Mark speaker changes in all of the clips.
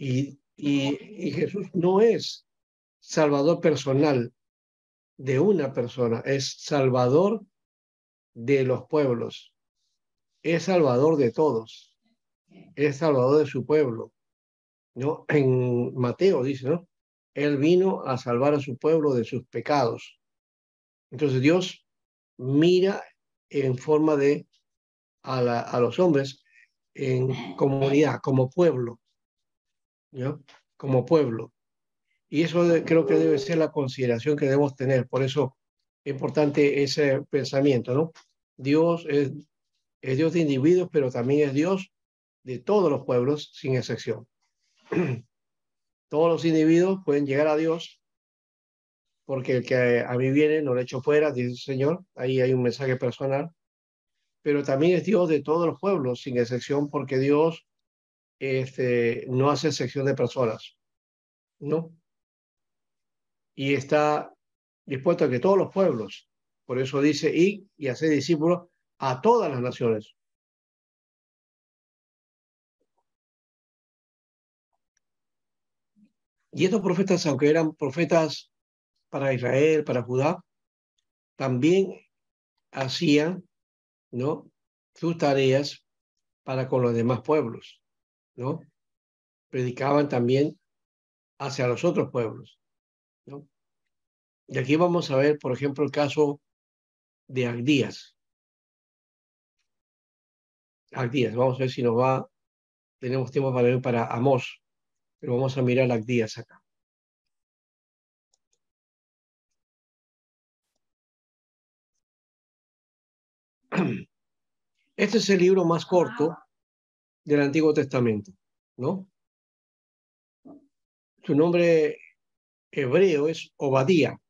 Speaker 1: Y Jesús no es salvador personal de una persona, es salvador de los pueblos, es salvador de todos, es salvador de su pueblo, ¿no? En Mateo dice, ¿no? Él vino a salvar a su pueblo de sus pecados. Entonces Dios mira en forma de a los hombres en comunidad, como pueblo, ¿no? Como pueblo. Y eso creo que debe ser la consideración que debemos tener. Por eso es importante ese pensamiento, ¿no? Dios es Dios de individuos, pero también es Dios de todos los pueblos, sin excepción. Todos los individuos pueden llegar a Dios, porque el que a mí viene no lo echo fuera, dice el Señor. Ahí hay un mensaje personal. Pero también es Dios de todos los pueblos, sin excepción, porque Dios no hace excepción de personas, ¿no? Y está dispuesto a que todos los pueblos, por eso dice, y hacer discípulos a todas las naciones. Y estos profetas, aunque eran profetas para Israel, para Judá, también hacían, ¿no?, sus tareas para con los demás pueblos, ¿no? Predicaban también hacia los otros pueblos, ¿no? Y aquí vamos a ver, por ejemplo, el caso de Agdías. Agdías, vamos a ver si nos va, tenemos tiempo para ver para Amós, pero vamos a mirar a Agdías acá. Este es el libro más corto del Antiguo Testamento, ¿no? Su nombre hebreo es Obadía.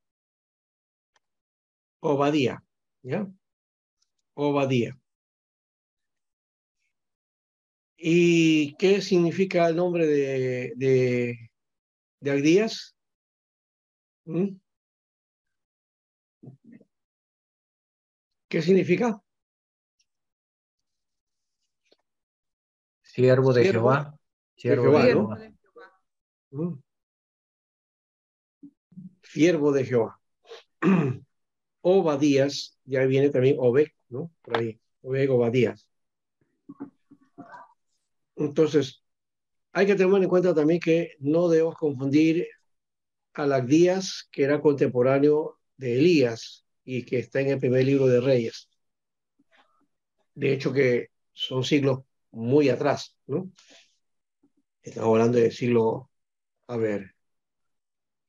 Speaker 1: Obadía, ¿ya? Obadía. ¿Y qué significa el nombre de Agdías? ¿Mm? ¿Qué significa?
Speaker 2: Siervo de
Speaker 1: Siervo
Speaker 2: Jehová.
Speaker 1: de
Speaker 2: Siervo de
Speaker 1: Jehová, ¿no?
Speaker 2: Jehová.
Speaker 1: ¿Mm? Siervo de Jehová. Obadías, ya viene también Obed, ¿no? Por ahí, Obed, Obadías. Entonces, hay que tener en cuenta también que no debemos confundir a Agdías, que era contemporáneo de Elías y que está en el primer libro de Reyes. De hecho, que son siglos muy atrás, ¿no? Estamos hablando del siglo, a ver,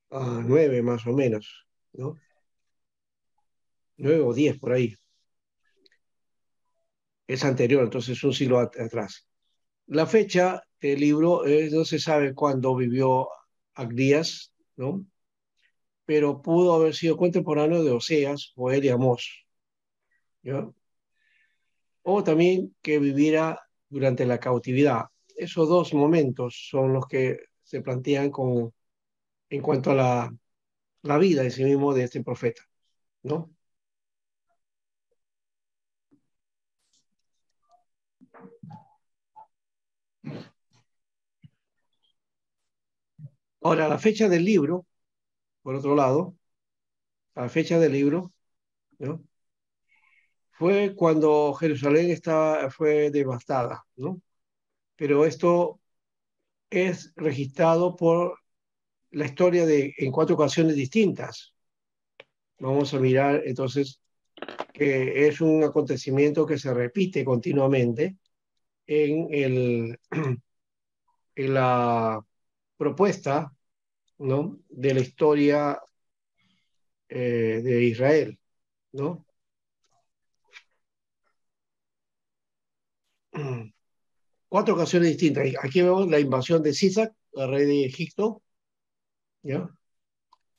Speaker 1: 9 más o menos, ¿no? 9 o 10 por ahí. Es anterior, entonces es un siglo atrás. La fecha del libro no se sabe cuándo vivió Agdías, ¿no? Pero pudo haber sido contemporáneo de Oseas, Joel y Amós, ¿ya? O también que viviera durante la cautividad. Esos dos momentos son los que se plantean en cuanto a la vida en sí mismo de este profeta, ¿no? Ahora, la fecha del libro, por otro lado, la fecha del libro, ¿no?, fue cuando Jerusalén fue devastada, ¿no? Pero esto es registrado por la historia en 4 ocasiones distintas. Vamos a mirar entonces que es un acontecimiento que se repite continuamente en la propuesta, ¿no?, de la historia de Israel, ¿no? 4 ocasiones distintas. Aquí vemos la invasión de Sisac, el rey de Egipto, ¿ya?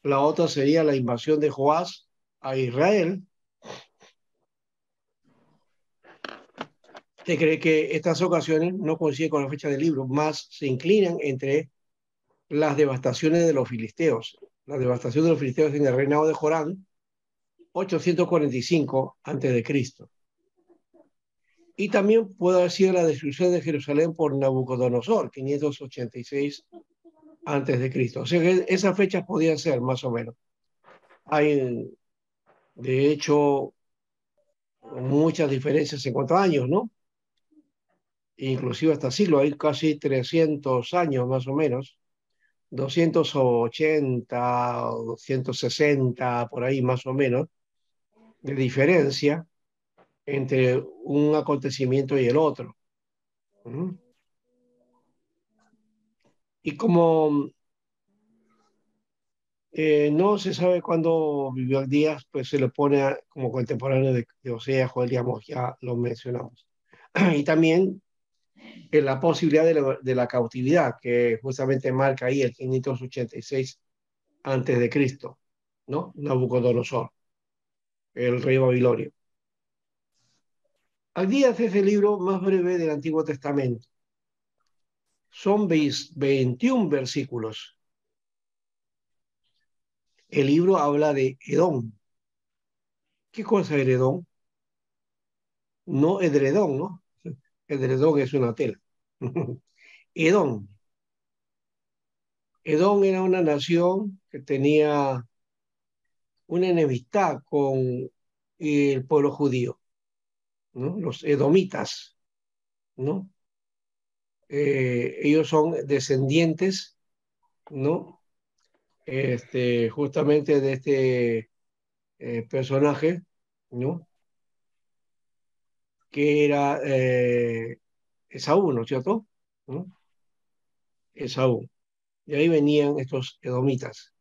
Speaker 1: La otra sería la invasión de Joás a Israel. Se cree que estas ocasiones no coinciden con la fecha del libro, más se inclinan entre las devastaciones de los filisteos. La devastación de los filisteos en el reinado de Jorán, 845 a.C. Y también puedo decir la destrucción de Jerusalén por Nabucodonosor, 586 antes de Cristo. O sea que esas fechas podían ser más o menos. Hay, de hecho, muchas diferencias en cuanto a años, ¿no? Inclusive hasta siglo, hay casi 300 años más o menos, 280 o 260 por ahí más o menos, de diferencia entre un acontecimiento y el otro. ¿Mm? Y como no se sabe cuándo vivió Díaz, pues se le pone como contemporáneo de Oseas, Joel, digamos, ya lo mencionamos. Y también la posibilidad de la cautividad, que justamente marca ahí el 586 antes de Cristo, ¿no? Nabucodonosor, el rey babilonio. Díaz es el libro más breve del Antiguo Testamento. Son 21 versículos. El libro habla de Edom. ¿Qué cosa es Edom? No edredón, ¿no? Edredón es una tela. Edom. Edom era una nación que tenía una enemistad con el pueblo judío, ¿no? Los edomitas, ¿no? Ellos son descendientes, ¿no? Justamente de este personaje, ¿no? Que era Esaú, ¿no es cierto? ¿No? Esaú. Y ahí venían estos edomitas.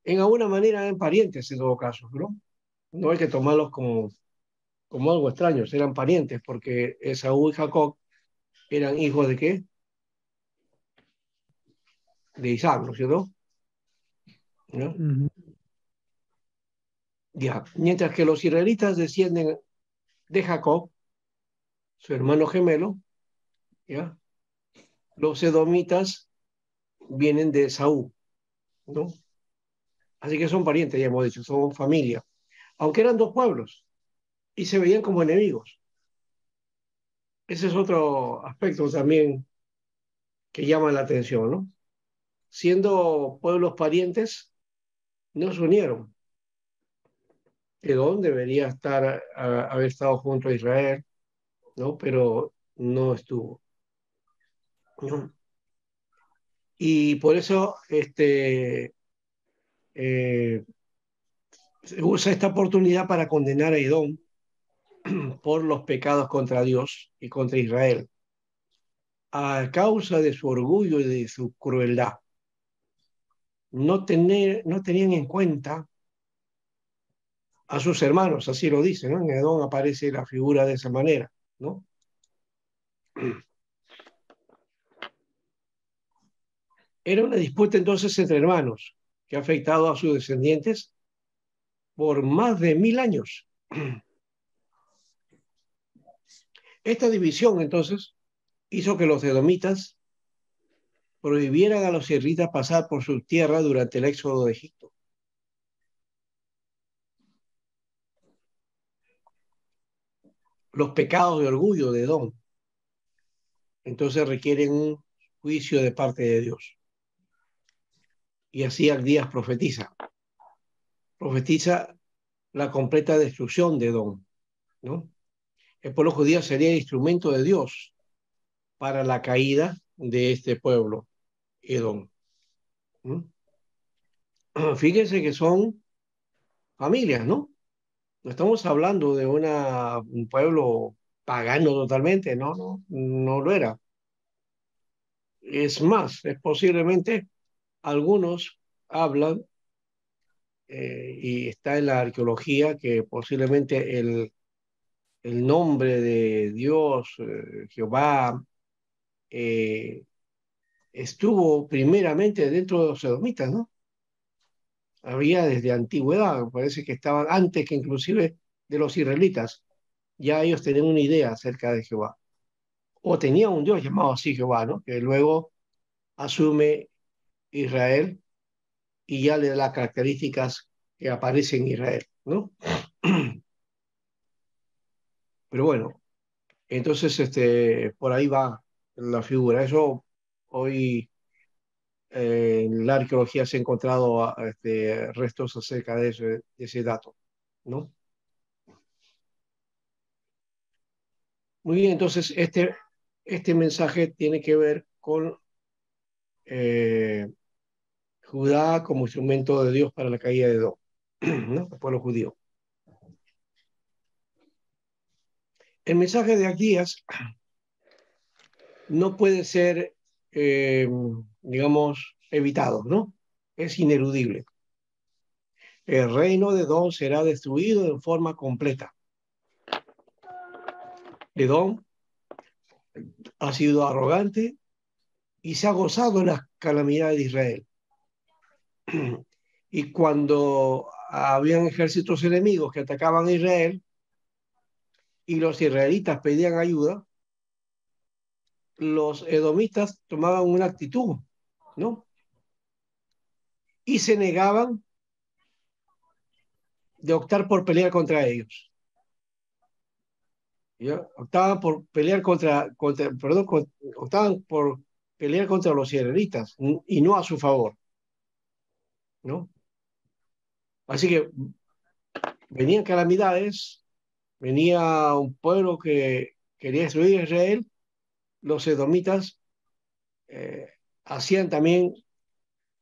Speaker 1: En alguna manera eran parientes en todo caso, ¿no? No hay que tomarlos como algo extraño, eran parientes, porque Esaú y Jacob eran hijos de qué? De Isaac, ¿no es cierto? ¿No?
Speaker 2: Ujú.
Speaker 1: Ya. Mientras que los israelitas descienden de Jacob, su hermano gemelo, ¿ya? Los edomitas vienen de Esaú, ¿no? Así que son parientes, ya hemos dicho, son familia. Aunque eran dos pueblos y se veían como enemigos. Ese es otro aspecto también que llama la atención, ¿no? Siendo pueblos parientes, no se unieron. Edom debería haber estado junto a Israel, ¿no? Pero no estuvo, ¿no? Y por eso eh, se usa esta oportunidad para condenar a Edom por los pecados contra Dios y contra Israel, a causa de su orgullo y de su crueldad. No tenían en cuenta a sus hermanos, así lo dice, ¿no? En Edom aparece la figura de esa manera, ¿no? Era una disputa entonces entre hermanos que ha afectado a sus descendientes por más de 1000 años. Esta división entonces hizo que los edomitas prohibieran a los israelitas pasar por su tierra durante el éxodo de Egipto. Los pecados de orgullo de Edom entonces requieren un juicio de parte de Dios. Y así Abdías profetiza la completa destrucción de Edom, ¿no? El pueblo judío sería el instrumento de Dios para la caída de este pueblo, Edom. ¿No? Fíjense que son familias, ¿no? No estamos hablando de un pueblo pagano totalmente, no, no, no lo era. Es más, es posiblemente algunos hablan, y está en la arqueología, que posiblemente el nombre de Dios, Jehová, eh, estuvo primeramente dentro de los edomitas, ¿no? Había desde antigüedad, parece que estaban antes que inclusive de los israelitas, ya ellos tenían una idea acerca de Jehová, o tenían un Dios llamado así Jehová, ¿no? Que luego asume Israel y ya le da las características que aparecen en Israel, ¿no? Pero bueno, Entonces, por ahí va la figura. Eso hoy en la arqueología se ha encontrado restos acerca de ese dato, ¿no? Muy bien, entonces este mensaje tiene que ver con eh, Judá como instrumento de Dios para la caída de Edom, ¿no? El pueblo judío. El mensaje de Aquías no puede ser, digamos, evitado, ¿no? Es ineludible. El reino de Edom será destruido en forma completa. Edom ha sido arrogante y se ha gozado en las calamidades de Israel. Y cuando habían ejércitos enemigos que atacaban a Israel y los israelitas pedían ayuda, los edomitas tomaban una actitud, ¿no? Y se negaban de optar por pelear contra ellos. ¿Ya? Optaban por pelear optaban por pelear contra los israelitas y no a su favor, ¿no? Así que venían calamidades, venía un pueblo que quería destruir a Israel, los edomitas eh, hacían también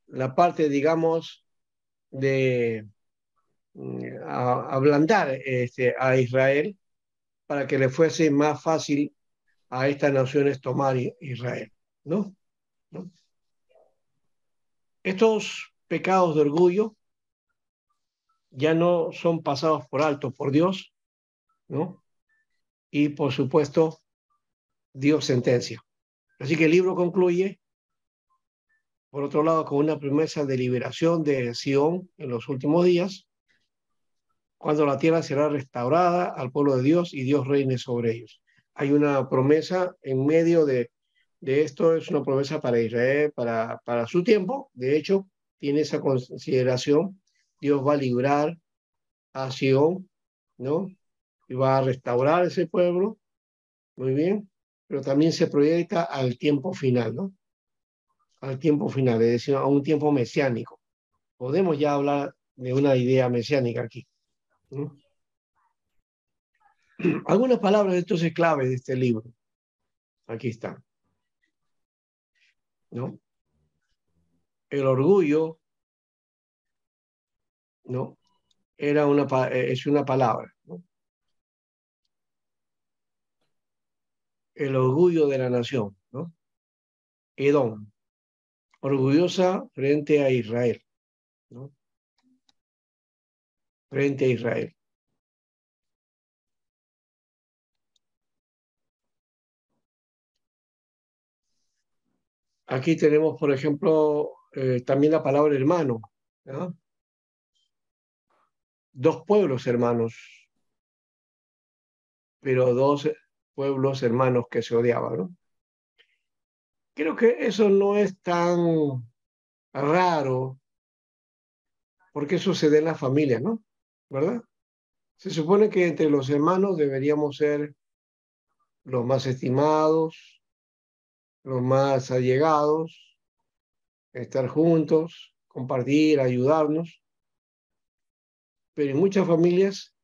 Speaker 1: la parte, digamos, de ablandar a Israel para que le fuese más fácil a estas naciones tomar Israel, ¿no? ¿No? Estos pecados de orgullo ya no son pasados por alto por Dios, ¿no? Y por supuesto, Dios sentencia. Así que el libro concluye, por otro lado, con una promesa de liberación de Sión en los últimos días, cuando la tierra será restaurada al pueblo de Dios y Dios reine sobre ellos. Hay una promesa en medio de esto, es una promesa para Israel, para su tiempo. De hecho, tiene esa consideración. Dios va a librar a Sion, ¿no? Y va a restaurar ese pueblo, muy bien, pero también se proyecta al tiempo final, ¿no? Al tiempo final, es decir, a un tiempo mesiánico. Podemos ya hablar de una idea mesiánica aquí, ¿no? Algunas palabras entonces clave de este libro. Aquí están, ¿no? El orgullo, ¿no? Es una palabra, ¿no? El orgullo de la nación, ¿no? Edom, orgullosa frente a Israel, ¿no? Frente a Israel. Aquí tenemos, por ejemplo, también la palabra hermano, ¿no? Dos pueblos hermanos, pero dos pueblos hermanos que se odiaban, ¿no? Creo que eso no es tan raro, porque eso se da en la familia, ¿no? ¿Verdad? Se supone que entre los hermanos deberíamos ser los más estimados, los más allegados, estar juntos, compartir, ayudarnos, pero en muchas familias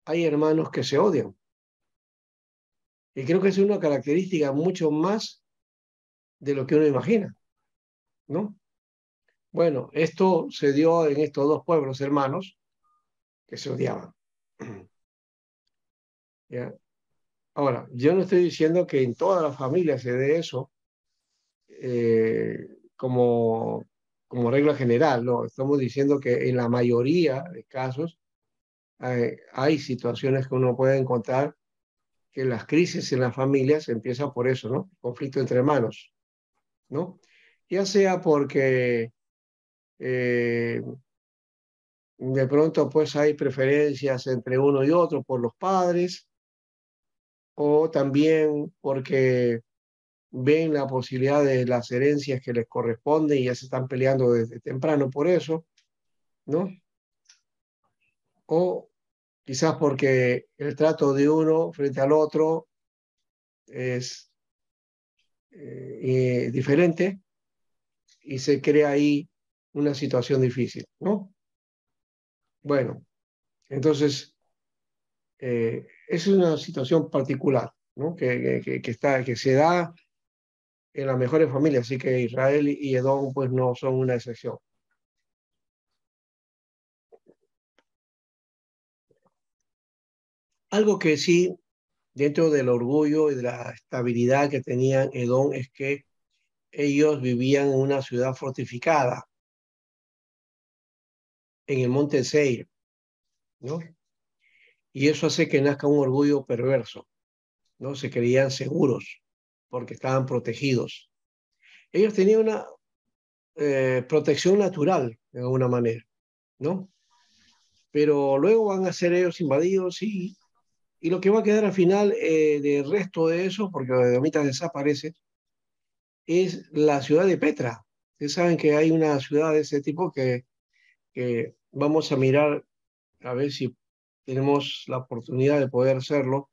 Speaker 1: hay hermanos que se odian. Y creo que es una característica mucho más de lo que uno imagina, ¿no? Bueno, esto se dio en estos dos pueblos hermanos que se odiaban. ¿Ya? Ahora, yo no estoy diciendo que en todas las familias se dé eso como, como regla general, no. Estamos diciendo que en la mayoría de casos hay situaciones que uno puede encontrar que las crisis en las familias empiezan por eso, ¿no? Conflicto entre hermanos, ¿no? Ya sea porque eh, de pronto pues hay preferencias entre uno y otro por los padres, o también porque ven la posibilidad de las herencias que les corresponden y ya se están peleando desde temprano por eso, ¿no? O quizás porque el trato de uno frente al otro es diferente y se crea ahí una situación difícil, ¿no? Bueno, entonces, es una situación particular, ¿no? Que se da en las mejores familias, así que Israel y Edom pues no son una excepción. Algo que sí, dentro del orgullo y de la estabilidad que tenían Edom, es que ellos vivían en una ciudad fortificada, en el monte Seir, ¿no? Y eso hace que nazca un orgullo perverso, ¿no? Se creían seguros porque estaban protegidos. Ellos tenían una protección natural, de alguna manera, ¿no? Pero luego van a ser ellos invadidos y lo que va a quedar al final del resto de eso, porque los edomitas desaparecen, es la ciudad de Petra. Ustedes saben que hay una ciudad de ese tipo que vamos a mirar a ver si tenemos la oportunidad de poder hacerlo.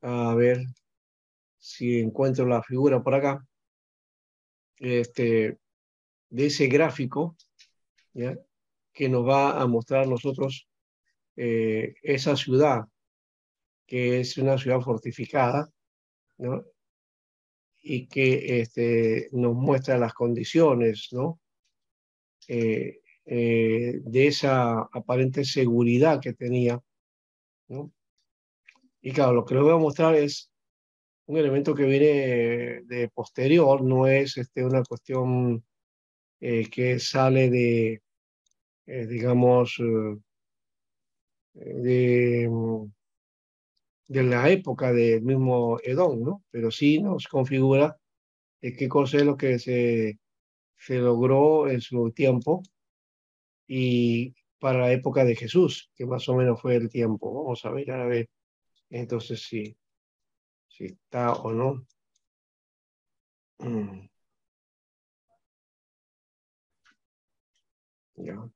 Speaker 1: A ver si encuentro la figura por acá, de ese gráfico, ¿ya? Que nos va a mostrar a nosotros esa ciudad, que es una ciudad fortificada, ¿no? Y que nos muestra las condiciones, ¿no? De esa aparente seguridad que tenía, ¿no? Y claro, lo que les voy a mostrar es un elemento que viene de posterior, no es una cuestión que sale digamos, de, de la época del mismo Edom, ¿no? Pero sí nos configura qué cosa es lo que se logró en su tiempo y para la época de Jesús, que más o menos fue el tiempo. Vamos a ver, entonces si está o no. Mm, ya,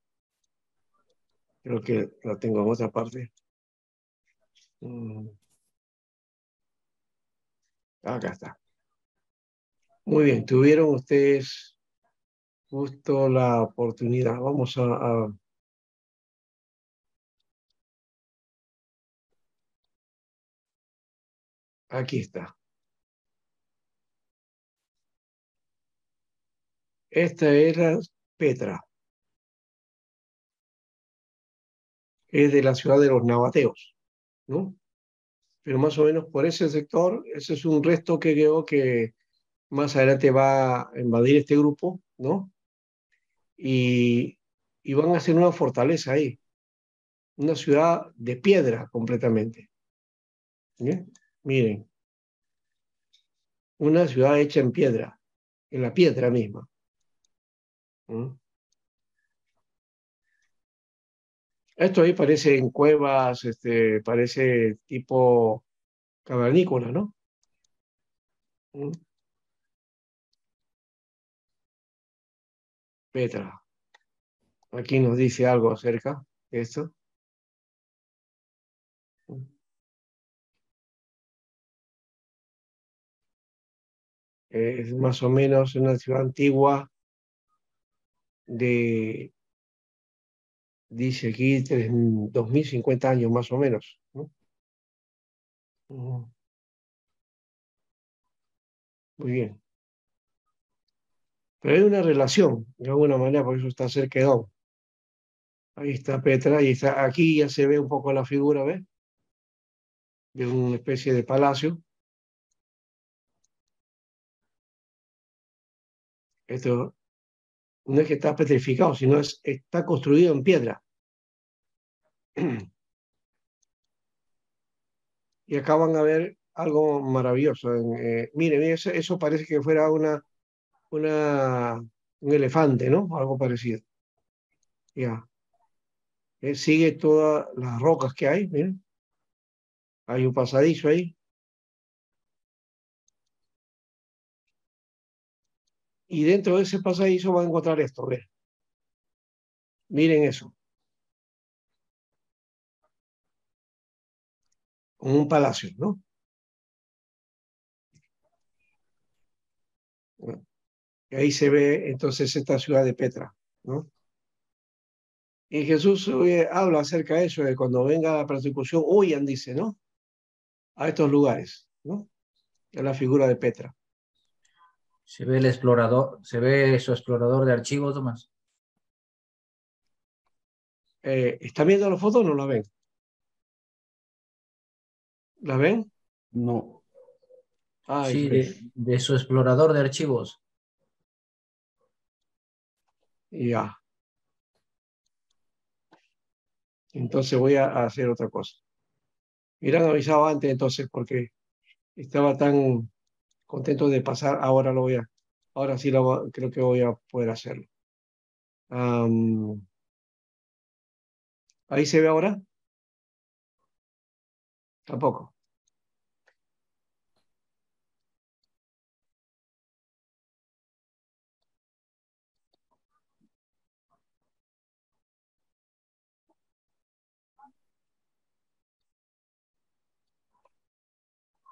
Speaker 1: creo que la tengo en otra parte. Mm, acá está. Muy bien, tuvieron ustedes justo la oportunidad. Vamos aquí está. Esta era Petra, es de la ciudad de los nabateos, ¿no? Pero más o menos por ese sector, ese es un resto que creo que más adelante va a invadir este grupo, ¿no? Y, y van a hacer una fortaleza ahí, una ciudad de piedra completamente. ¿Bien? Miren, una ciudad hecha en piedra, en la piedra misma. ¿Mm? Esto ahí parece en cuevas, parece tipo cavernícola, ¿no? ¿Mm? Petra. Aquí nos dice algo acerca de esto. ¿Mm? Es más o menos una ciudad antigua de, dice aquí, 2050 años más o menos, ¿no? ¿Mm? Muy bien. Pero hay una relación, de alguna manera, por eso está cerca de Don. Ahí está Petra, y está, aquí ya se ve un poco la figura, ¿ves? De una especie de palacio. Esto no es que está petrificado, sino está construido en piedra. Y acá van a ver algo maravilloso. Miren, eso parece que fuera una, un elefante, ¿no? Algo parecido. Ya. Sigue todas las rocas que hay, miren. Hay un pasadizo ahí. Y dentro de ese pasadizo van a encontrar esto, ¿ves? Miren eso, como un palacio, ¿no? Y ahí se ve entonces esta ciudad de Petra, ¿no? Y Jesús habla acerca de eso, de cuando venga la persecución, huyan, dice, ¿no? A estos lugares, ¿no? Es la figura de Petra.
Speaker 2: Se ve el explorador, se ve su explorador de archivos, Tomás.
Speaker 1: ¿Están viendo la foto o no la ven? ¿La ven?
Speaker 3: No.
Speaker 1: Ay,
Speaker 2: Sí,
Speaker 1: pues,
Speaker 2: de su explorador de archivos.
Speaker 1: ya. Entonces voy a hacer otra cosa. Me han avisado antes entonces porque estaba tan contento de pasar, ahora sí creo que voy a poder hacerlo. Am, ¿Ahí se ve ahora? Tampoco.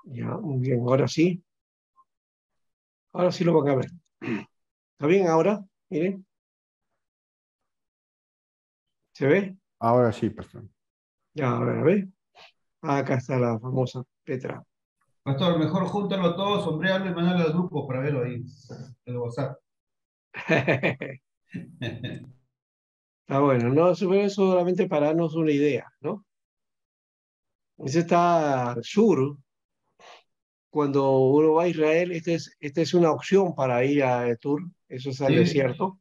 Speaker 1: Ya, muy bien, ahora sí. Ahora sí lo van a ver. ¿Está bien ahora? Miren, ¿se ve?
Speaker 3: Ahora sí, pastor.
Speaker 1: Ya, a ver. Ah, acá está la famosa Petra.
Speaker 4: Pastor, mejor júntalo todo, sombrearlo y mandarlo al grupo para verlo ahí, en el WhatsApp.
Speaker 1: Está bueno, no, eso solamente para darnos una idea, ¿no? Ese está al sur. Cuando uno va a Israel, esta es una opción para ir a Tour, eso es al
Speaker 4: ¿Sí?
Speaker 1: desierto,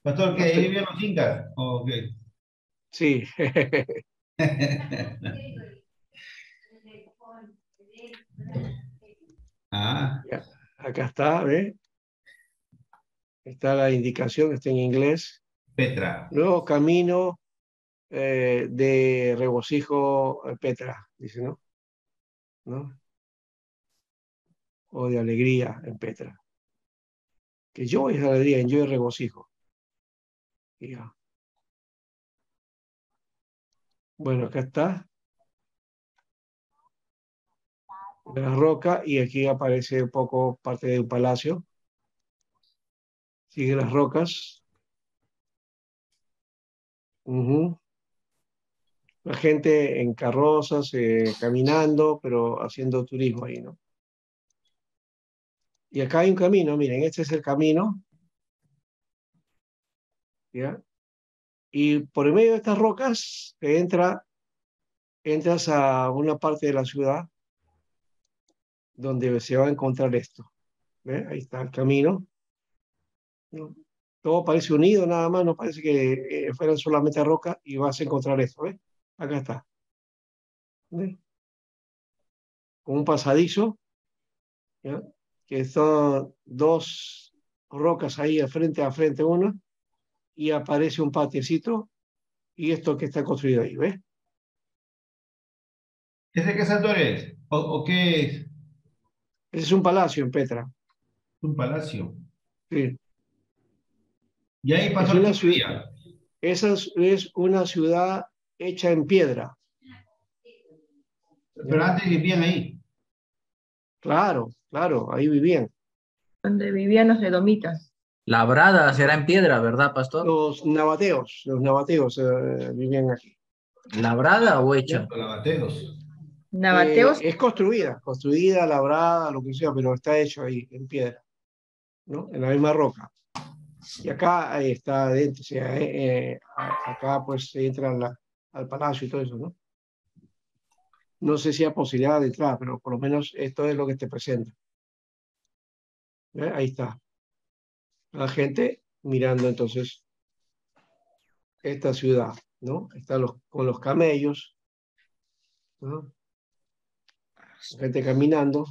Speaker 4: Pastor, ¿qué?
Speaker 1: ¿no?
Speaker 4: ¿Ahí vivían los incas? Ok.
Speaker 1: Sí,
Speaker 4: Ah,
Speaker 1: ya, acá está, ¿ves? Está la indicación, está en inglés.
Speaker 4: Petra.
Speaker 1: Nuevo camino de regocijo Petra, dice, ¿no? ¿No? O de alegría en Petra. Que yo es alegría, en yo es regocijo. Ya. Bueno, acá está la roca y aquí aparece un poco parte de un palacio. Sigue las rocas. Ujú. La gente en carrozas, caminando, pero haciendo turismo ahí, ¿no? Y acá hay un camino, miren, este es el camino, ¿ya? Y por el medio de estas rocas entras a una parte de la ciudad donde se va a encontrar esto. ¿Ve? Ahí está el camino, ¿no? Todo parece unido, nada más, no parece que fueran solamente rocas y vas a encontrar esto, ¿ves? Acá está, ¿ves? Con un pasadizo, ¿ya? Que son dos rocas ahí de a frente una, y aparece un patiecito y esto que está construido ahí, ¿ves?
Speaker 4: ¿Ese qué santuario es? ¿O qué es?
Speaker 1: Ese es un palacio en Petra,
Speaker 4: Un palacio.
Speaker 1: sí.
Speaker 4: Y ahí,
Speaker 1: Es
Speaker 4: pastor,
Speaker 1: una
Speaker 4: ¿quién
Speaker 1: ciudad,
Speaker 4: vivía?
Speaker 1: esa es una ciudad hecha en piedra,
Speaker 4: Pero
Speaker 1: ¿ya?
Speaker 4: antes vivían ahí.
Speaker 1: Claro, claro, ahí vivían.
Speaker 5: Donde vivían los edomitas.
Speaker 2: Labrada será en piedra, ¿verdad, pastor?
Speaker 1: Los nabateos vivían aquí.
Speaker 2: ¿Labrada o
Speaker 1: ¿Ya?
Speaker 2: hecha?
Speaker 4: Los lavateros.
Speaker 5: Nabateos,
Speaker 1: Es construida, labrada, lo que sea, pero está hecho ahí en piedra, ¿no? En la misma roca. Y acá ahí está adentro, o sea, acá pues se entra al palacio y todo eso, ¿no? No sé si hay posibilidad de entrar, pero por lo menos esto es lo que te presenta. ¿Ve? Ahí está. La gente mirando entonces esta ciudad, ¿no? Están con los camellos, ¿no? Gente caminando,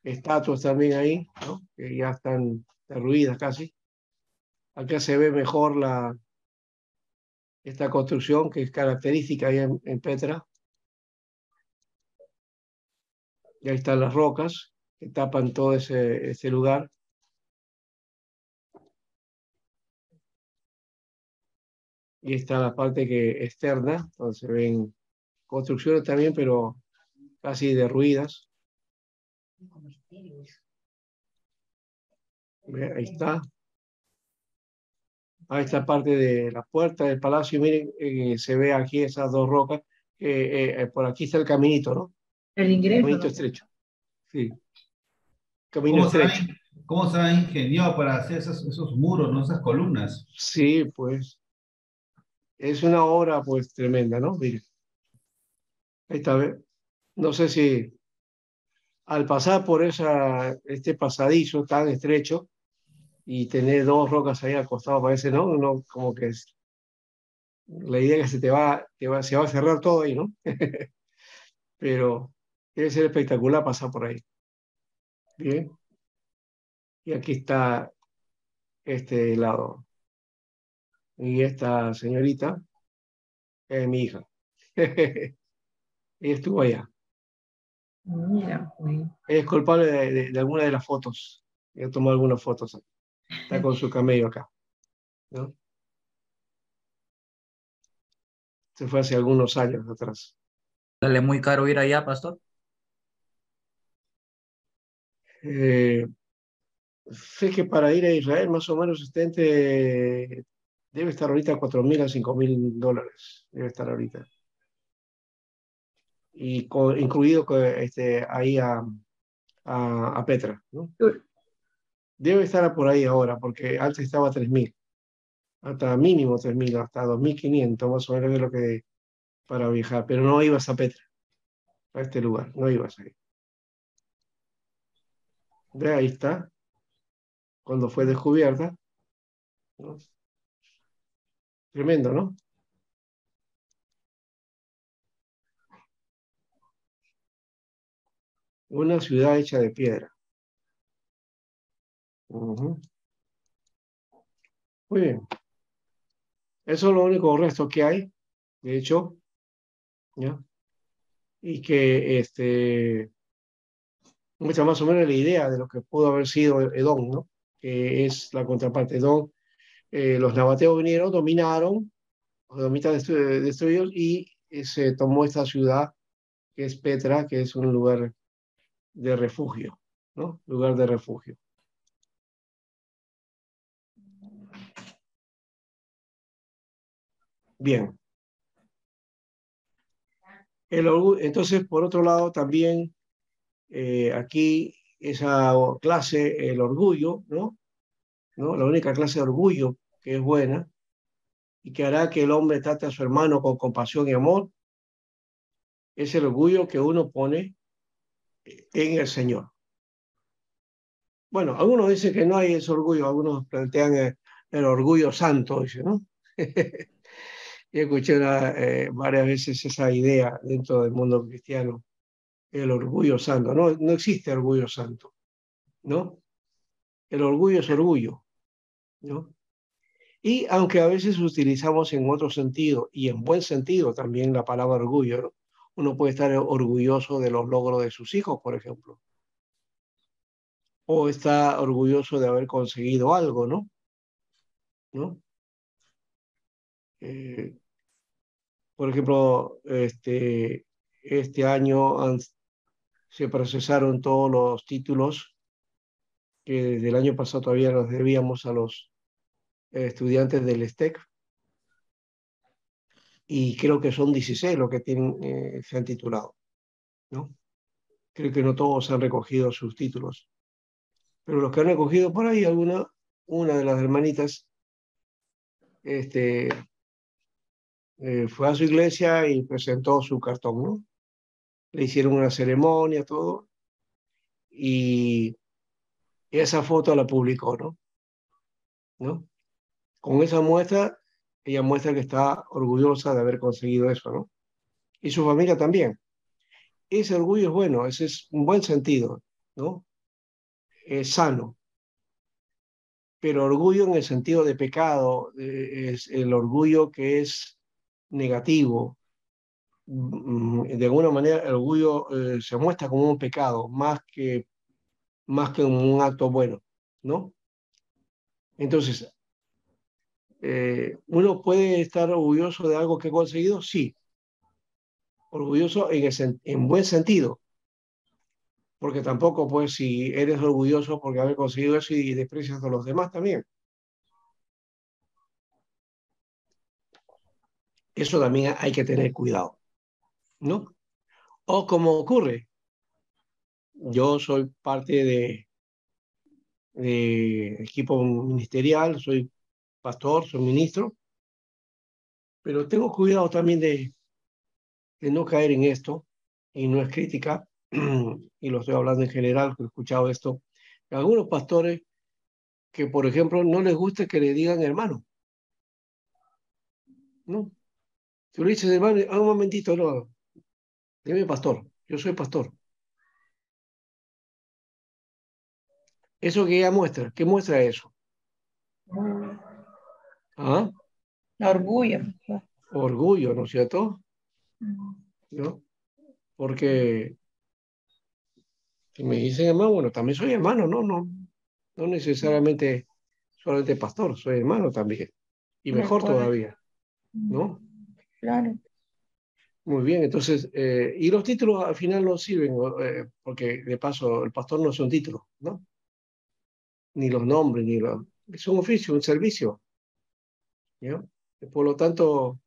Speaker 1: estatuas también ahí, ¿no? Que ya están derruidas casi. Acá se ve mejor esta construcción que es característica ahí en Petra. Y ahí están las rocas que tapan todo ese lugar. Y está la parte externa, donde se ven construcciones también, pero casi derruidas. Ve, ahí está. Ahí está parte de la puerta del palacio. Y miren, se ve aquí esas dos rocas. Por aquí está el caminito, ¿no?
Speaker 5: El ingreso,
Speaker 1: Caminito
Speaker 5: ¿no?
Speaker 1: estrecho. Sí, camino
Speaker 4: ¿Cómo se ha,
Speaker 1: estrecho.
Speaker 4: cómo se ha ingeniado para hacer esos muros, ¿no? Esas columnas?
Speaker 1: Sí, pues es una obra pues tremenda, ¿no? Miren, ahí está. Ve. No sé si al pasar por este pasadizo tan estrecho y tener dos rocas ahí al costado, parece, ¿no? Uno como que es, la idea es que se va a cerrar todo ahí, ¿no? Pero debe ser espectacular pasar por ahí. Bien, y aquí está este lado. Y esta señorita es mi hija. Ella estuvo allá.
Speaker 5: Mira, pues.
Speaker 1: Ella es culpable de alguna de las fotos. Ella tomó algunas fotos. Está con su camello acá, ¿no? Se fue hace algunos años atrás.
Speaker 2: ¿Sale muy caro ir allá, pastor?
Speaker 1: Eh, Sé que para ir a Israel más o menos debe estar ahorita $4,000 a $5,000. Debe estar ahorita. Y incluido ahí a Petra, ¿no? Debe estar por ahí ahora, porque antes estaba 3,000, hasta mínimo 3,000, hasta 2,500 más o menos es lo que para viajar, pero no ibas a Petra, a este lugar, no ibas ahí. Ve, ahí está, cuando fue descubierta, ¿no? Tremendo, ¿no? Una ciudad hecha de piedra. Ujú. Muy bien. Eso es lo único resto que hay, de hecho, ¿ya? Y que muestra más o menos la idea de lo que pudo haber sido Edom, ¿no? Que es la contraparte. Edom, los nabateos vinieron, dominaron, los edomitas destruidos y se tomó esta ciudad que es Petra, que es un lugar de refugio, ¿no? Lugar de refugio. Bien. Entonces, por otro lado, también aquí esa clase, el orgullo, ¿no? ¿No? La única clase de orgullo que es buena y que hará que el hombre trate a su hermano con compasión y amor, es el orgullo que uno pone en el Señor. Bueno, algunos dicen que no hay ese orgullo, algunos plantean el orgullo santo, dice, ¿no? Y escuché varias veces esa idea dentro del mundo cristiano, el orgullo santo. No, no existe orgullo santo, ¿no? El orgullo es orgullo, ¿no? Y aunque a veces utilizamos en otro sentido y en buen sentido también la palabra orgullo, ¿no? Uno puede estar orgulloso de los logros de sus hijos, por ejemplo, o está orgulloso de haber conseguido algo, ¿no? ¿No? Eh, por ejemplo, este año se procesaron todos los títulos que desde el año pasado todavía nos debíamos a los estudiantes del STEC, y creo que son 16 los que se han titulado, ¿no? Creo que no todos han recogido sus títulos, pero los que han recogido por ahí, una de las hermanitas, este, fue a su iglesia y presentó su cartón, ¿no? Le hicieron una ceremonia, todo, y esa foto la publicó, ¿no? ¿No? Con esa muestra, ella muestra que está orgullosa de haber conseguido eso, ¿no? Y su familia también. Ese orgullo es bueno, ese es un buen sentido, ¿no? Es sano, pero orgullo en el sentido de pecado, es el orgullo que es negativo. De alguna manera el orgullo se muestra como un pecado, más que un acto bueno, ¿no? Entonces, ¿uno puede estar orgulloso de algo que ha conseguido? Sí, orgulloso en buen sentido, porque tampoco, pues, si eres orgulloso porque haber conseguido eso y desprecias a los demás también. Eso también hay que tener cuidado, ¿no? O como ocurre, yo soy parte de equipo ministerial, soy pastor, soy ministro, pero tengo cuidado también de no caer en esto, y no es crítica, y lo estoy hablando en general, que he escuchado esto, algunos pastores que, por ejemplo, no les gusta que le digan hermano, ¿no? Si le dices hermano, un momentito, no, dime pastor, yo soy pastor. ¿Eso que ella muestra? ¿Qué muestra eso? ¿Ah?
Speaker 5: Orgullo.
Speaker 1: Orgullo, ¿no es cierto?
Speaker 5: Mm.
Speaker 1: ¿No? Porque si me dicen hermano, bueno, también soy hermano, no necesariamente solamente pastor, soy hermano también. Y
Speaker 5: De
Speaker 1: mejor
Speaker 5: acuerdo.
Speaker 1: todavía, ¿no?
Speaker 5: Claro.
Speaker 1: Muy bien, entonces, y los títulos al final no sirven, porque de paso el pastor no es un título, ¿no? Ni los nombres, ni los... Es un oficio, un servicio, ¿no? Por lo tanto,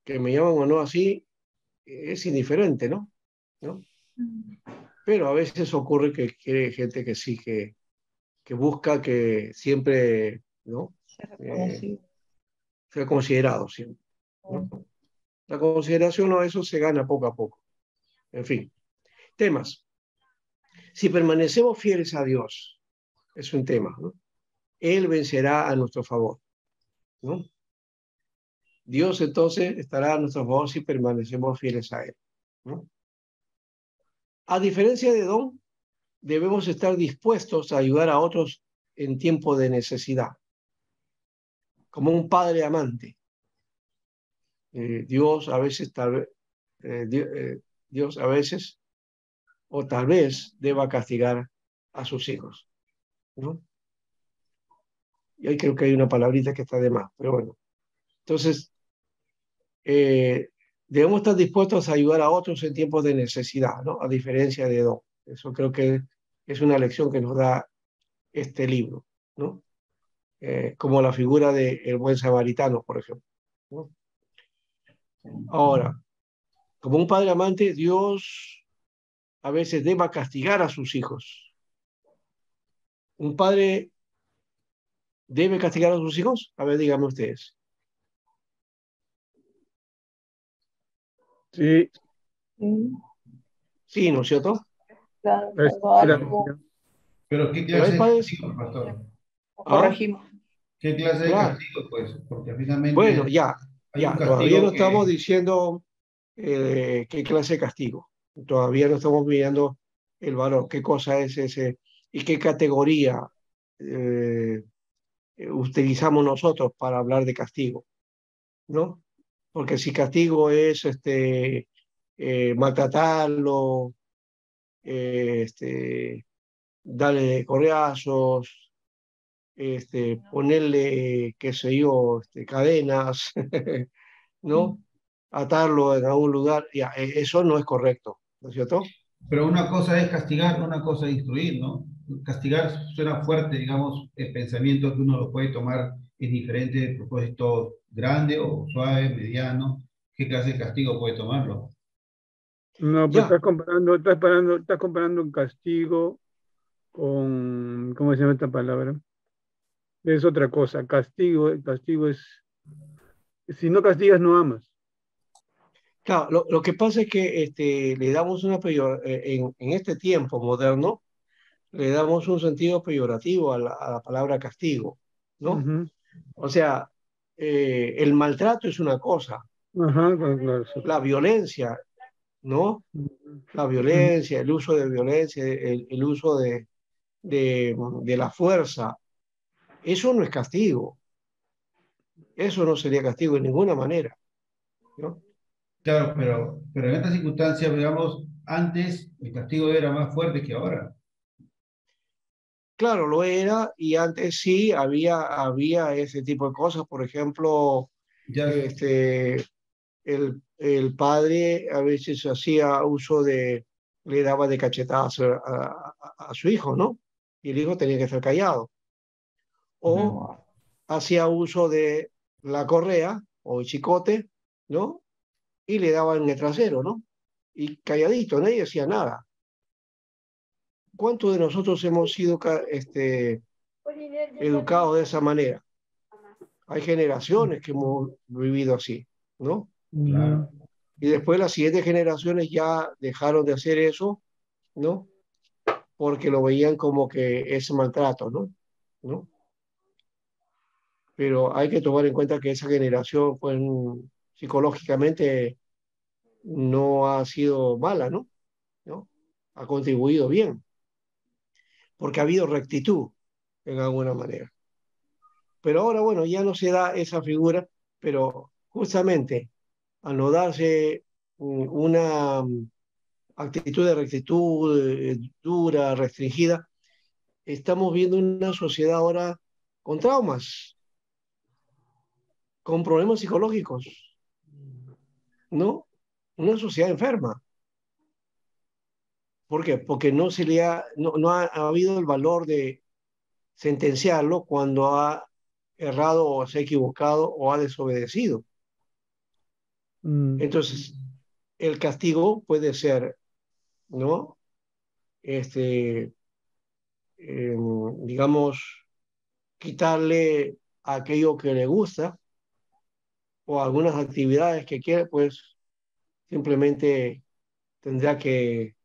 Speaker 1: que me llaman o no así, es indiferente, ¿no? ¿No?
Speaker 5: Mm.
Speaker 1: Pero a veces ocurre que hay gente que sí, que busca que siempre, ¿no?
Speaker 5: Ser
Speaker 1: Eh,
Speaker 5: reconocido.
Speaker 1: sea considerado siempre, ¿no?
Speaker 5: Mm.
Speaker 1: La consideración o eso se gana poco a poco. En fin, temas. Si permanecemos fieles a Dios, es un tema, ¿no? Él vencerá a nuestro favor, ¿no? Dios entonces estará a nuestro favor si permanecemos fieles a Él, ¿no? A diferencia de Don, debemos estar dispuestos a ayudar a otros en tiempo de necesidad, como un padre amante. Dios a veces, Dios a veces, o tal vez, deba castigar a sus hijos, ¿no? Y ahí creo que hay una palabrita que está de más, pero bueno. Entonces, eh, debemos estar dispuestos a ayudar a otros en tiempos de necesidad, ¿no? A diferencia de Don. Eso creo que es una lección que nos da este libro, ¿no? Como la figura del buen samaritano, por ejemplo, ¿no? Ahora, como un padre amante, Dios a veces deba castigar a sus hijos. ¿Un padre debe castigar a sus hijos? A ver, díganme ustedes.
Speaker 3: Sí,
Speaker 5: Sí,
Speaker 1: Sí, ¿no es cierto?
Speaker 5: claro,
Speaker 3: es
Speaker 5: salvar
Speaker 3: gracia.
Speaker 4: Pero ¿qué
Speaker 1: Pero hay
Speaker 4: clase de
Speaker 1: padres,
Speaker 4: castigo, pastor?
Speaker 5: o
Speaker 1: ah,
Speaker 5: corregimos.
Speaker 4: ¿Qué clase de
Speaker 1: claro.
Speaker 4: castigo, pues? Porque
Speaker 1: Bueno,
Speaker 4: finalmente hay un
Speaker 1: todavía no
Speaker 4: castigo
Speaker 1: estamos
Speaker 4: que
Speaker 1: diciendo qué clase de castigo. Todavía no estamos mirando el valor, qué cosa es ese y qué categoría eh, utilizamos nosotros para hablar de castigo, ¿no? Porque si castigo es maltratarlo, darle correazos, ponerle, qué sé yo, cadenas, ¿no? Atarlo en algún lugar, ya, eso no es correcto, ¿no es cierto?
Speaker 4: pero una cosa es castigar, una cosa es instruir, ¿no? Castigar suena fuerte, digamos, el pensamiento que uno lo puede tomar en diferentes propósitos, grande o suave, mediano. ¿Qué clase de castigo puede tomarlo?
Speaker 3: No, pues
Speaker 1: Ya,
Speaker 3: estás comparando un castigo con, ¿cómo se llama esta palabra? Es otra cosa. Castigo es, si no castigas, no amas.
Speaker 1: claro, lo que pasa es que le damos en este tiempo moderno, le damos un sentido peyorativo a la palabra castigo, ¿no?
Speaker 3: Ujú.
Speaker 1: O sea, el maltrato es una cosa,
Speaker 3: Ajá, claro, claro, sí.
Speaker 1: la violencia, ¿no? La
Speaker 3: Ujú.
Speaker 1: violencia, el uso de violencia, el uso de la fuerza, eso no es castigo, eso no sería castigo de ninguna manera, ¿no?
Speaker 4: Claro, pero en estas circunstancias, digamos, antes el castigo era más fuerte que ahora.
Speaker 1: Claro, lo era y antes sí había ese tipo de cosas, por ejemplo,
Speaker 4: Ya,
Speaker 1: este, el padre a veces hacía uso le daba de cachetadas a su hijo, ¿no? Y el hijo tenía que estar callado. O hacía uso de la correa o el chicote, ¿no? Y le daban en el trasero, ¿no? Y calladito, nadie decía nada. ¿Cuántos de nosotros hemos sido educados de esa manera? Hay generaciones que hemos vivido así, ¿no?
Speaker 4: Claro.
Speaker 1: Y después las siguientes generaciones ya dejaron de hacer eso, ¿no? Porque lo veían como que es maltrato, ¿no? ¿No? Pero hay que tomar en cuenta que esa generación, pues, psicológicamente no ha sido mala, ¿no? ¿No? Ha contribuido bien, porque ha habido rectitud en alguna manera. Pero ahora, bueno, ya no se da esa figura, pero justamente al no darse una actitud de rectitud dura, restringida, estamos viendo una sociedad ahora con traumas, con problemas psicológicos, ¿no? Una sociedad enferma. ¿Por qué? Porque no ha habido el valor de sentenciarlo cuando ha errado o se ha equivocado o ha desobedecido. Entonces, el castigo puede ser, ¿no? Digamos, quitarle aquello que le gusta o algunas actividades que quiere, pues simplemente tendrá que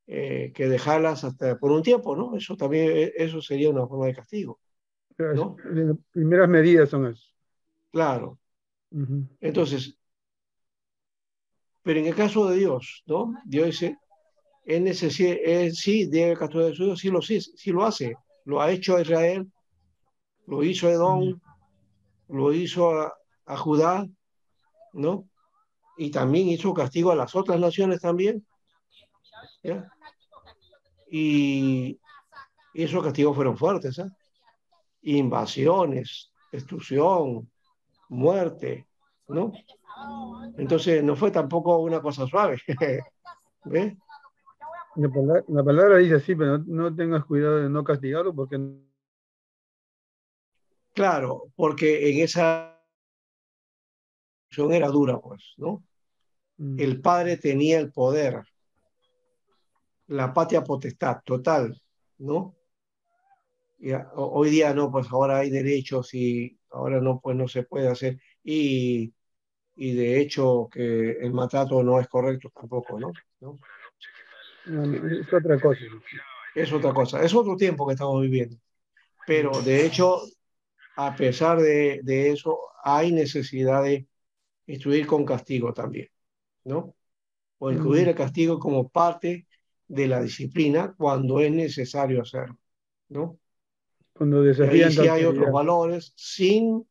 Speaker 1: dejarlas hasta por un tiempo, ¿no? Eso también, eso sería una forma de castigo, ¿no?
Speaker 3: Las primeras medidas son eso.
Speaker 1: Claro. Entonces, pero en el caso de Dios, ¿no? Dios dice, él sí debe castigar a su Dios, sí lo hace. Lo ha hecho a Israel, lo hizo a Edom, lo hizo a Judá, ¿no? Y también hizo castigo a las otras naciones también, ¿ya? Y esos castigos fueron fuertes, ¿eh? Invasiones, destrucción, muerte, ¿no? Entonces no fue tampoco una cosa suave, ¿ves?
Speaker 3: La palabra dice así, pero no tengas cuidado de no castigarlo porque
Speaker 1: Claro, porque en esa situación era dura, pues, ¿no? El padre tenía el poder, la patria potestad total, ¿no? Hoy día no, pues ahora hay derechos y ahora no, pues no se puede hacer. Y de hecho que el maltrato no es correcto tampoco, ¿no? ¿No?
Speaker 3: es otra cosa.
Speaker 1: Es otra cosa, es otro tiempo que estamos viviendo. Pero de hecho, a pesar de eso, hay necesidad de instruir con castigo también, ¿no? O incluir el castigo como parte de la disciplina cuando es necesario hacerlo, ¿no?
Speaker 3: Cuando
Speaker 1: Y ahí
Speaker 3: desafían tu
Speaker 1: sí hay otros
Speaker 3: autoridad.
Speaker 1: valores sin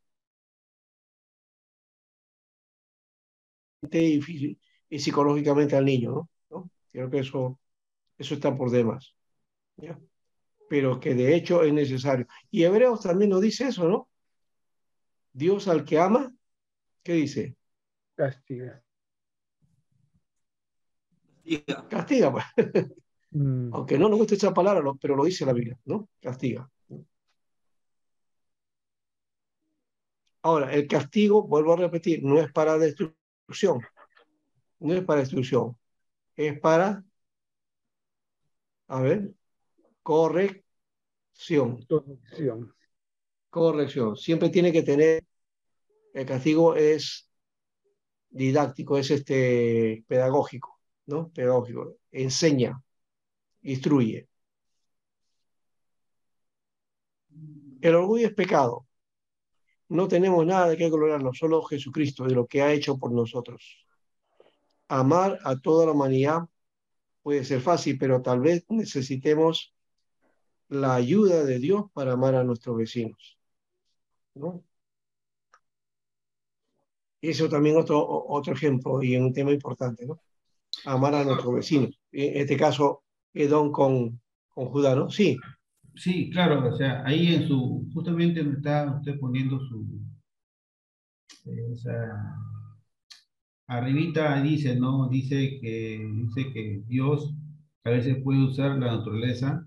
Speaker 1: y psicológicamente al niño, ¿no? ¿No? Creo que eso está por demás, ¿ya? Pero que de hecho es necesario. Y Hebreos también nos dice eso, ¿no? Dios al que ama, ¿qué dice?
Speaker 3: Castiga.
Speaker 1: Castiga, pues. Aunque no nos guste esa palabra, pero lo dice la Biblia, ¿no? Castiga. Ahora, el castigo, vuelvo a repetir, no es para destrucción, no es para destrucción, es para, a ver, corrección,
Speaker 3: Corrección.
Speaker 1: corrección. Siempre tiene que tener, el castigo es didáctico, es pedagógico, ¿no? Pedagógico, enseña, instruye. El orgullo es pecado. No tenemos nada de qué gloriarnos, solo Jesucristo, de lo que ha hecho por nosotros. Amar a toda la humanidad puede ser fácil, pero tal vez necesitemos la ayuda de Dios para amar a nuestros vecinos, ¿no? Y eso también otro ejemplo y un tema importante, ¿no? Amar a nuestros vecinos. En este caso, Edom con Judá, ¿no? Sí,
Speaker 4: Sí, claro, o sea, ahí justamente donde está usted poniendo esa, arribita dice, ¿no? Dice que Dios a veces puede usar la naturaleza,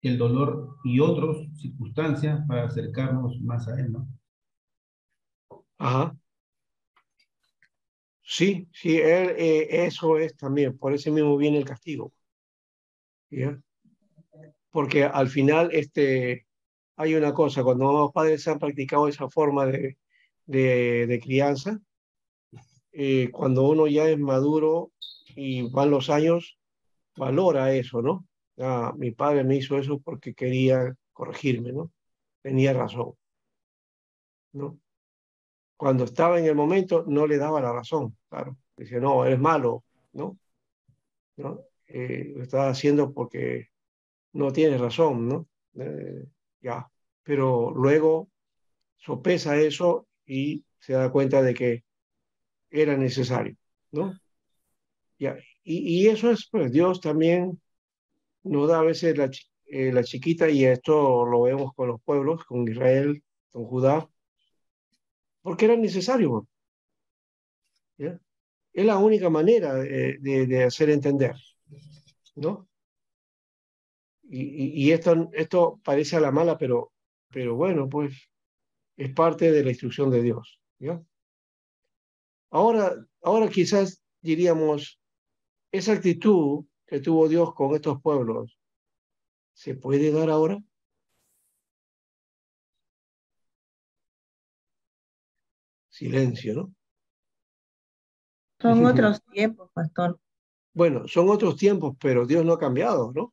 Speaker 4: el dolor y otras circunstancias para acercarnos más a Él, ¿no?
Speaker 1: Ajá. Sí, sí, él, eso es también, por eso mismo viene el castigo, ¿ya? Porque al final hay una cosa, cuando los padres han practicado esa forma de crianza, cuando uno ya es maduro y van los años, valora eso, ¿no? Ah, mi padre me hizo eso porque quería corregirme, ¿no? Tenía razón, ¿no? Cuando estaba en el momento no le daba la razón, claro. Dice, no, eres malo, ¿no? ¿No? Lo estás haciendo porque no tienes razón, ¿no? Ya. Pero luego sopesa eso y se da cuenta de que era necesario, ¿no? Ya. Y eso es, pues Dios también nos da a veces la chiquita, y esto lo vemos con los pueblos, con Israel, con Judá, porque era necesario, ¿ya? Es la única manera de hacer entender, ¿no? Y esto parece a la mala, pero bueno, pues es parte de la instrucción de Dios, ¿ya? Ahora quizás diríamos, esa actitud que tuvo Dios con estos pueblos, ¿se puede dar ahora? Silencio, ¿no?
Speaker 5: Son otros tiempos, pastor.
Speaker 1: Bueno, son otros tiempos, pero Dios no ha cambiado, ¿no?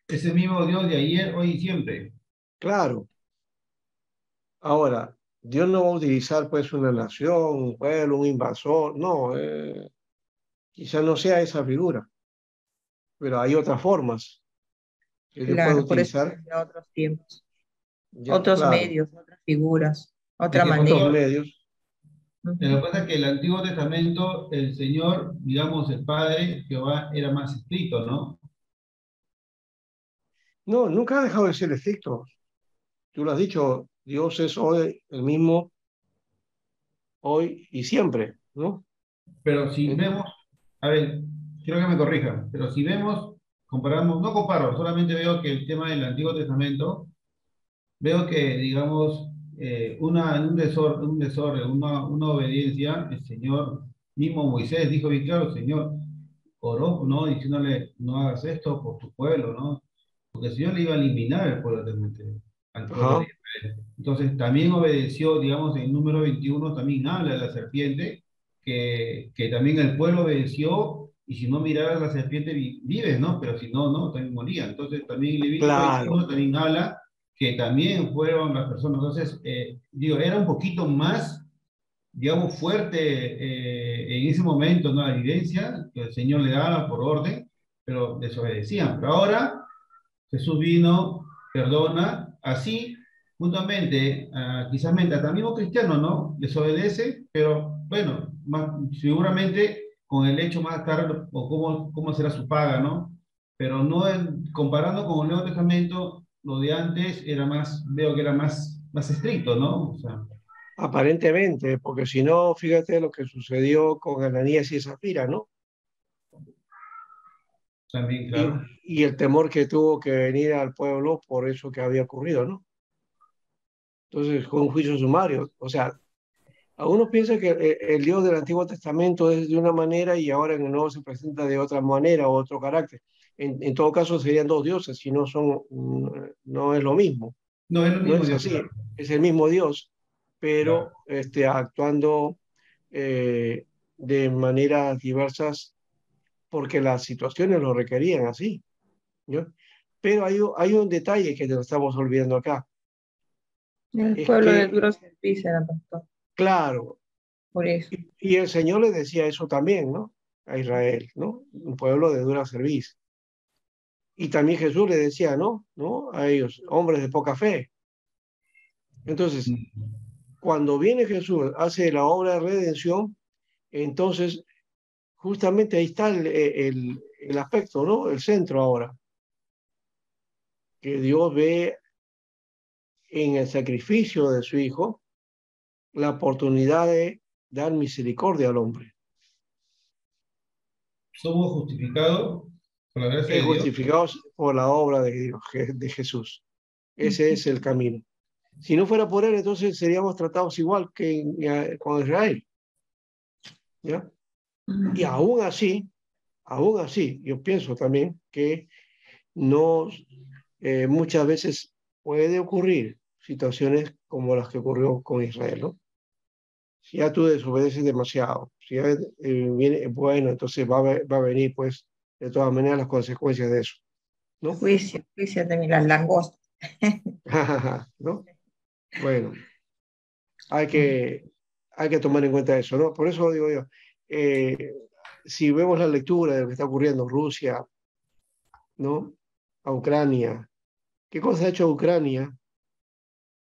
Speaker 4: Ese mismo Dios de ayer, hoy y siempre.
Speaker 1: Claro. Ahora, Dios no va a utilizar pues una nación, un pueblo, un invasor, no, quizás no sea esa figura, pero hay otras formas que Dios puede
Speaker 5: Claro, por eso
Speaker 1: utilizar,
Speaker 5: decía otros tiempos,
Speaker 1: ya,
Speaker 5: otros
Speaker 1: claro,
Speaker 5: medios, otras figuras,
Speaker 4: Es
Speaker 5: otra
Speaker 4: que,
Speaker 1: otros
Speaker 5: manera.
Speaker 4: pastor,
Speaker 1: medios.
Speaker 4: lo que
Speaker 5: Ujú.
Speaker 4: pasa es que el Antiguo Testamento, el Señor, digamos, el Padre, Jehová, era más estricto, ¿no?
Speaker 1: No, nunca ha dejado de ser estricto. Tú lo has dicho, Dios es hoy el mismo, hoy y siempre, ¿no?
Speaker 4: Pero si
Speaker 1: En-
Speaker 4: vemos, a ver, quiero que me corrijan, pero si vemos, comparamos, no comparo, solamente veo que el tema del Antiguo Testamento, veo que, digamos, un desorden, una obediencia, el Señor, mismo Moisés dijo bien claro, Señor, oró, ¿no? Diciéndole, no hagas esto por tu pueblo, ¿no? Porque el Señor le iba a eliminar al pueblo de
Speaker 1: Ajá,
Speaker 4: Israel. Entonces también obedeció, digamos, en número 21 también habla de la serpiente, que también el pueblo obedeció, y si no miraras la serpiente vives, ¿no? Pero si no, no, también moría. Entonces también Levítico
Speaker 1: claro.
Speaker 4: 21 también habla que también fueron las personas. Entonces, digo, era un poquito más, digamos, fuerte en ese momento, ¿no? La evidencia que el Señor le daba por orden, pero desobedecían. Pero ahora Jesús vino, perdona, así, juntamente, quizás hasta el mismo cristiano, ¿no? Desobedece, pero bueno, seguramente con el hecho más tarde, o cómo será su paga, ¿no? Pero no comparando con el Nuevo Testamento, lo de antes era más, veo que era más estricto, ¿no? O sea,
Speaker 1: Aparentemente, porque si no, fíjate lo que sucedió con Ananías y Zafira, ¿no?
Speaker 4: también, claro.
Speaker 1: Y el temor que tuvo que venir al pueblo por eso que había ocurrido, ¿no? Entonces, con un juicio sumario. O sea, algunos piensan que el Dios del Antiguo Testamento es de una manera y ahora en el Nuevo se presenta de otra manera o otro carácter. En todo caso, serían dos dioses, si no son, no es lo mismo.
Speaker 4: No, es lo
Speaker 1: No
Speaker 4: mismo
Speaker 1: es
Speaker 4: Dios,
Speaker 1: así,
Speaker 4: claro.
Speaker 1: es el mismo Dios,
Speaker 4: Claro.
Speaker 1: pero actuando de maneras diversas porque las situaciones lo requerían así, ¿no? Pero hay un detalle que nos estamos olvidando acá,
Speaker 5: El
Speaker 1: es
Speaker 5: pueblo de
Speaker 1: que,
Speaker 5: duro servicio era, pastor,
Speaker 1: claro,
Speaker 5: por eso.
Speaker 1: y el Señor le decía eso también, ¿no? A Israel, ¿no? Un pueblo de dura cerviz. Y también Jesús le decía, ¿no? ¿No? A ellos, hombres de poca fe. Entonces, cuando viene Jesús, hace la obra de redención, entonces justamente ahí está el aspecto, ¿no? El centro ahora, que Dios ve en el sacrificio de su Hijo la oportunidad de dar misericordia al hombre.
Speaker 4: Somos justificados por la gracia de Dios.
Speaker 1: Justificados por la obra de Dios, de Jesús. Ese es el camino. Si no fuera por él, entonces seríamos tratados igual que con Israel. ¿Ya? Y aún así, yo pienso también que no, muchas veces puede ocurrir situaciones como las que ocurrió con Israel, ¿no? Si ya tú desobedeces demasiado, si ya viene, bueno, entonces va a venir, pues, de todas maneras las consecuencias de eso, ¿no?
Speaker 5: Juicio de las langostas.
Speaker 1: ¿No? Bueno, hay que tomar en cuenta eso, ¿no? Por eso digo yo, si vemos la lectura de lo que está ocurriendo en Rusia, ¿no? A Ucrania, ¿qué cosa ha hecho Ucrania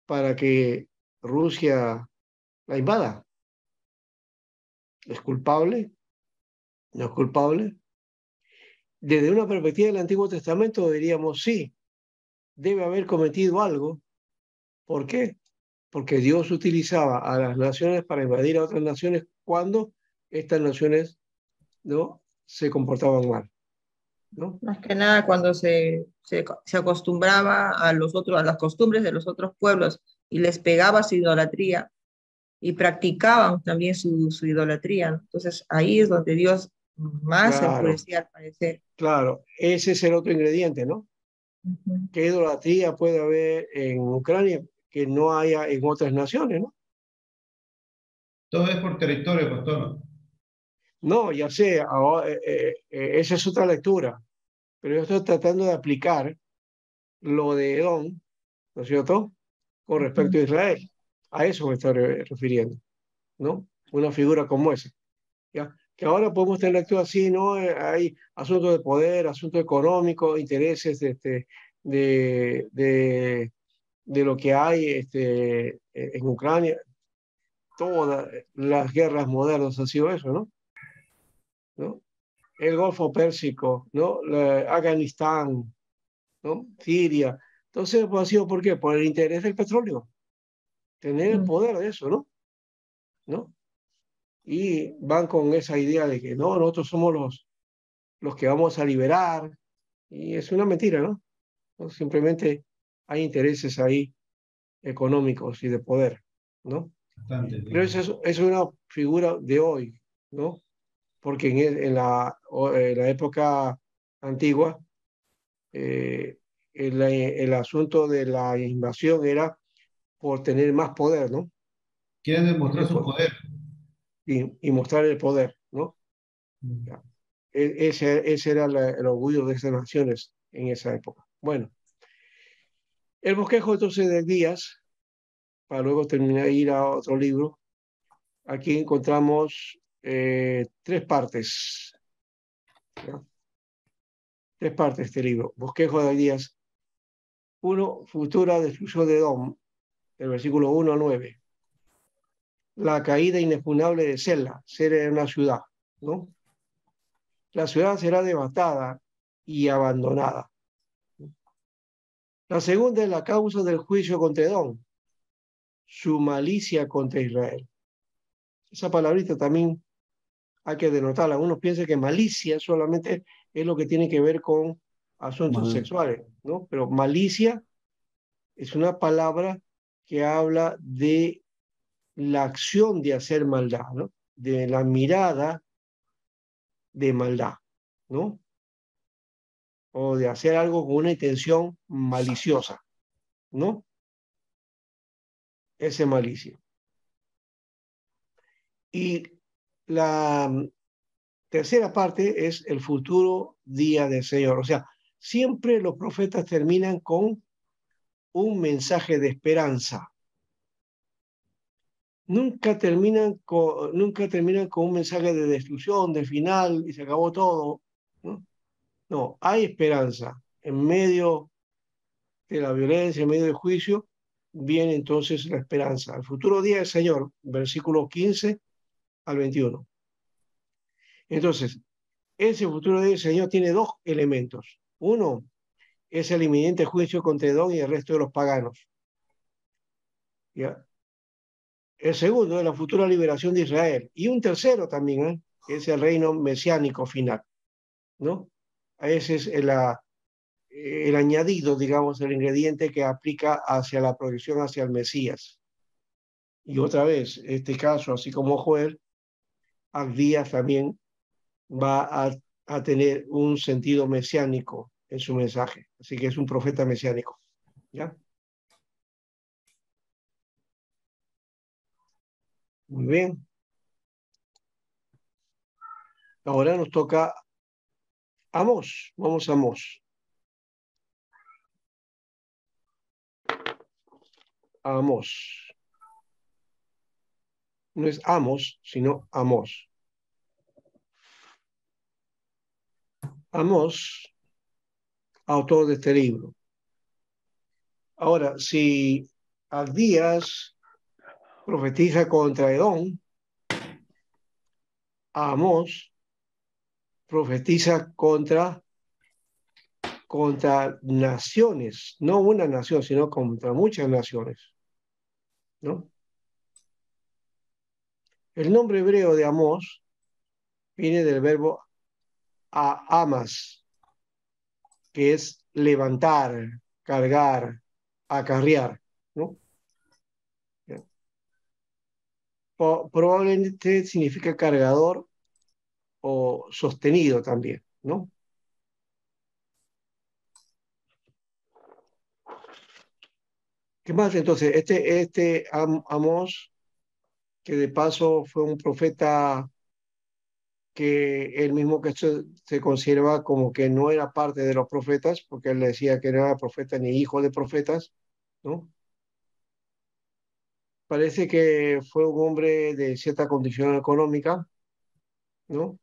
Speaker 1: para que Rusia la invada? ¿Es culpable? ¿No es culpable? Desde una perspectiva del Antiguo Testamento diríamos sí, debe haber cometido algo. ¿Por qué? Porque Dios utilizaba a las naciones para invadir a otras naciones cuando estas naciones, ¿no?, se comportaban mal, ¿no?
Speaker 5: Más que nada cuando se acostumbraba a las costumbres de los otros pueblos y les pegaba su idolatría y practicaban también su idolatría, ¿no? Entonces ahí es donde Dios más se
Speaker 1: Claro,
Speaker 5: enfurecía al parecer.
Speaker 1: claro, ese es el otro ingrediente, ¿no?
Speaker 5: Ujú.
Speaker 1: ¿Qué idolatría puede haber en Ucrania que no haya en otras naciones, ¿no?
Speaker 4: Todo es por territorio, pastor.
Speaker 1: No, ya sé, ahora, esa es otra lectura, pero yo estoy tratando de aplicar lo de Edom, ¿no es cierto?, con respecto a Israel. A eso me estoy refiriendo, ¿no? Una figura como esa, ¿ya? Que ahora podemos tener lectura así, ¿no? Hay asuntos de poder, asuntos económicos, intereses de, de, de lo que hay en Ucrania. Todas las guerras modernas han sido eso, ¿no? ¿No? El Golfo Pérsico, ¿no? Afganistán, ¿no? Siria. Entonces, pues, ha sido ¿por qué? Por el interés del petróleo, tener el poder de eso, ¿no? ¿No? Y van con esa idea de que no, nosotros somos los que vamos a liberar, y es una mentira, ¿no? ¿No? Simplemente hay intereses ahí económicos y de poder, ¿no?
Speaker 4: Bastante,
Speaker 1: Pero
Speaker 4: sí.
Speaker 1: es una figura de hoy, ¿no? Porque en la época antigua, eh, el asunto de la invasión era por tener más poder, ¿no?
Speaker 4: Quieren demostrar
Speaker 1: Tener
Speaker 4: su poder.
Speaker 1: y mostrar el poder, ¿no? Ya. Ese era el orgullo de esas naciones en esa época. Bueno, el bosquejo entonces de Díaz, para luego terminar ir a otro libro, aquí encontramos tres partes, ¿no? Tres partes de este libro. Bosquejo de Díaz. Uno, futura destrucción de Edom, del versículo 1 al 9. La caída inexpugnable de Sela, Sela era una ciudad, ¿no? La ciudad será devastada y abandonada. La segunda es la causa del juicio contra Edom, su malicia contra Israel. Esa palabrita también hay que denotarla. Uno piensa que malicia solamente es lo que tiene que ver con asuntos sexuales, ¿no? Pero malicia es una palabra que habla de la acción de hacer maldad, ¿no? De la mirada de maldad, ¿no? O de hacer algo con una intención maliciosa, ¿no? Ese malicia. Y la tercera parte es el futuro día del Señor. O sea, siempre los profetas terminan con un mensaje de esperanza. Nunca terminan con un mensaje de destrucción, de final, y se acabó todo, ¿no? No, hay esperanza. En medio de la violencia, en medio del juicio, viene entonces la esperanza. El futuro día del Señor, versículo 15 al 21. Entonces, ese futuro día del Señor tiene dos elementos. Uno es el inminente juicio contra Edom y el resto de los paganos. ¿Ya? El segundo es la futura liberación de Israel. Y un tercero también, que es el reino mesiánico final, ¿no? Ese es el añadido, digamos, el ingrediente que aplica hacia la proyección hacia el Mesías. Y otra vez, este caso, así como Joel, Abdías también va a tener un sentido mesiánico en su mensaje. Así que es un profeta mesiánico. ¿Ya? Muy bien. Ahora nos toca Amós. Vamos a Amós. Amós. No es Amos, sino Amós. Amós, autor de este libro. Ahora, si Abdías profetiza contra Edom, Amós profetiza contra naciones, no una nación, sino contra muchas naciones, ¿no? El nombre hebreo de Amós viene del verbo amas, que es levantar, cargar, acarrear, ¿no? Probablemente significa cargador o sostenido también, ¿no? ¿Qué más? Entonces, Amós, que de paso fue un profeta que él mismo que se conserva como que no era parte de los profetas, porque él decía que no era profeta ni hijo de profetas, ¿no? Parece que fue un hombre de cierta condición económica, ¿no?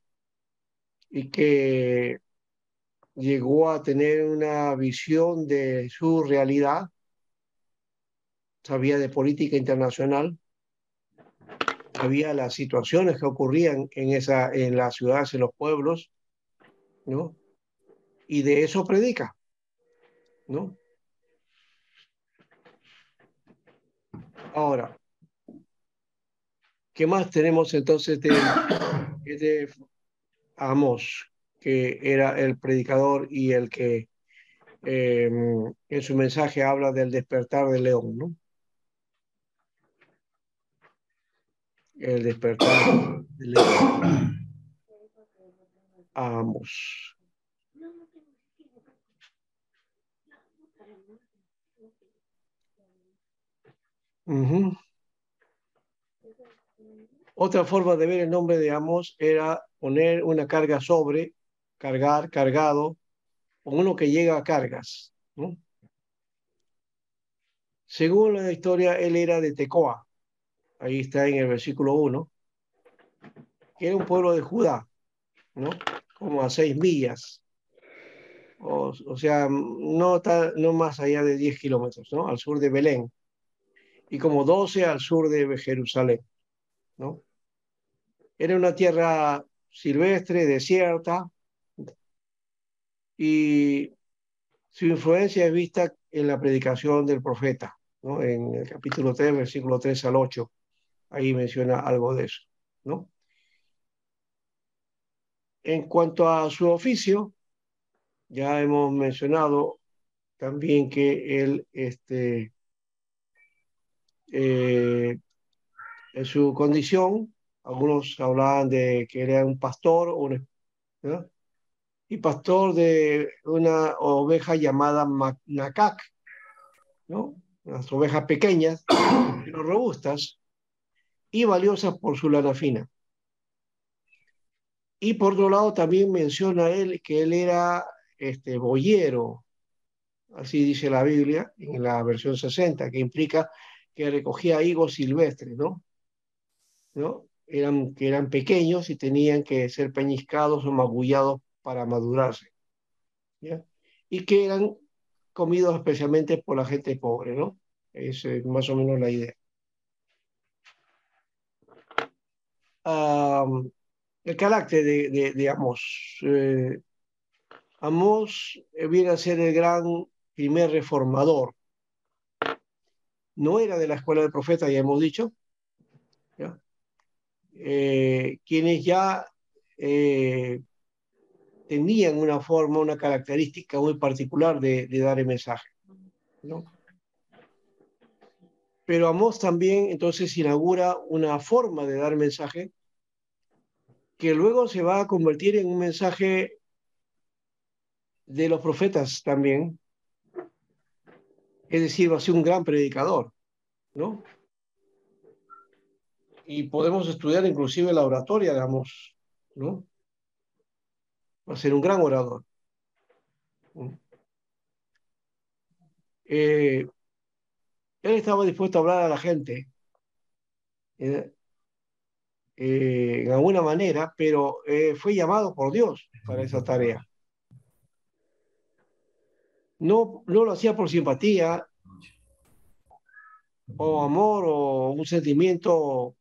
Speaker 1: Y que llegó a tener una visión de su realidad, sabía de política internacional, sabía las situaciones que ocurrían en las ciudades, en los pueblos, ¿no? Y de eso predica, ¿no? Ahora, ¿qué más tenemos entonces de Amós, que era el predicador y el que en su mensaje habla del despertar del león, ¿no? El despertar del león. Amós. Uh-huh. Otra forma de ver el nombre de Amós era poner una carga sobre, cargar, cargado, o uno que llega a cargas, ¿no? Según la historia, él era de Tecoa, ahí está en el versículo 1, que era un pueblo de Judá, ¿no? Como a 6 millas, o sea, no más allá de 10 kilómetros, ¿no? Al sur de Belén, y como 12 al sur de Jerusalén, ¿no? Era una tierra silvestre, desierta, y su influencia es vista en la predicación del profeta, ¿no? En el capítulo 3, versículo 3 al 8, ahí menciona algo de eso, ¿no? En cuanto a su oficio, ya hemos mencionado también que él, en su condición, algunos hablaban de que era un pastor, ¿no? Y pastor de una oveja llamada Nacac, ¿no? Unas ovejas pequeñas, pero robustas y valiosas por su lana fina. Y por otro lado también menciona él que él era boyero, así dice la Biblia, en la versión 60, que implica que recogía higos silvestres, ¿no? Que eran pequeños y tenían que ser peñiscados o magullados para madurarse, ¿ya? Y que eran comidos especialmente por la gente pobre, ¿no? Es más o menos la idea. El carácter de Amós. Amós viene a ser el gran primer reformador. No era de la escuela del profeta, ya hemos dicho, quienes ya tenían una forma, una característica muy particular de dar el mensaje, ¿no? Pero Amós también entonces inaugura una forma de dar mensaje que luego se va a convertir en un mensaje de los profetas también, es decir, va a ser un gran predicador, ¿no? Y podemos estudiar inclusive la oratoria de Amós, ¿no? Va a ser un gran orador. Él estaba dispuesto a hablar a la gente eh, en alguna manera, pero fue llamado por Dios para esa tarea. No, no lo hacía por simpatía o amor o un sentimiento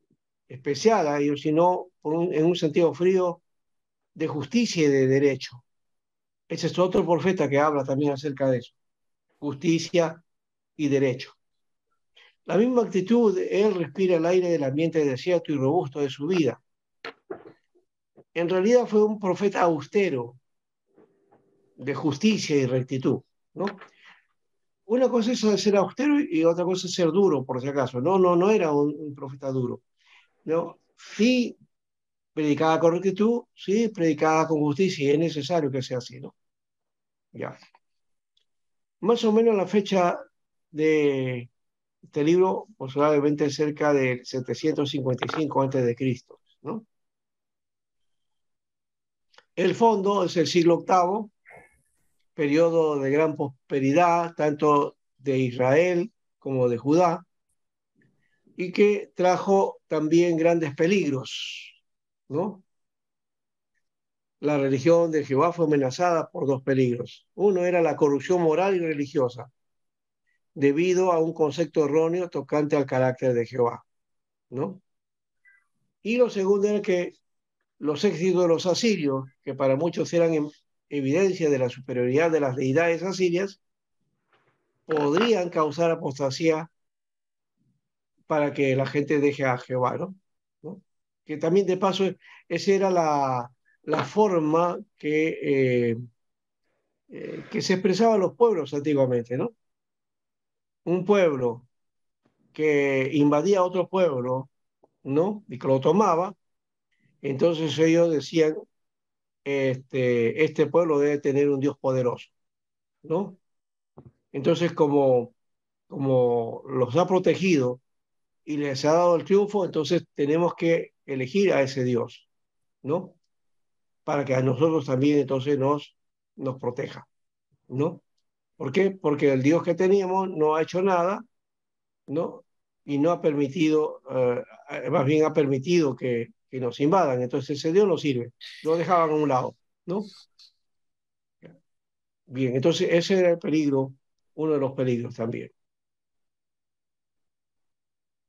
Speaker 1: especial a ellos, sino en un sentido frío de justicia y de derecho. Ese es otro profeta que habla también acerca de eso, justicia y derecho. La misma actitud, él respira el aire del ambiente desierto y robusto de su vida. En realidad fue un profeta austero, de justicia y rectitud, ¿no? Una cosa es ser austero y otra cosa es ser duro, por si acaso. No era un profeta duro, ¿no? Sí predicaba con rectitud, sí predicaba con justicia y es necesario que sea así, ¿no? Ya. Más o menos la fecha de este libro, posiblemente cerca de 755 a.C., ¿no? El fondo es el siglo VIII, periodo de gran prosperidad, tanto de Israel como de Judá, y que trajo también grandes peligros, ¿no? La religión de Jehová fue amenazada por dos peligros. Uno era la corrupción moral y religiosa, debido a un concepto erróneo tocante al carácter de Jehová, ¿no? Y lo segundo era que los éxitos de los asirios, que para muchos eran evidencia de la superioridad de las deidades asirias, podrían causar apostasía para que la gente deje a Jehová, ¿no? ¿No? Que también de paso, esa era la forma que se expresaban los pueblos antiguamente, ¿no? Un pueblo que invadía a otro pueblo, ¿no? Y que lo tomaba, entonces ellos decían, este pueblo debe tener un Dios poderoso, ¿no? Entonces, como los ha protegido y les ha dado el triunfo, entonces tenemos que elegir a ese Dios, ¿no? Para que a nosotros también entonces nos proteja, ¿no? ¿Por qué? Porque el Dios que teníamos no ha hecho nada, ¿no? Y no ha permitido, más bien ha permitido que nos invadan. Entonces ese Dios no sirve, lo dejaban a un lado, ¿no? Bien, entonces ese era el peligro, uno de los peligros también.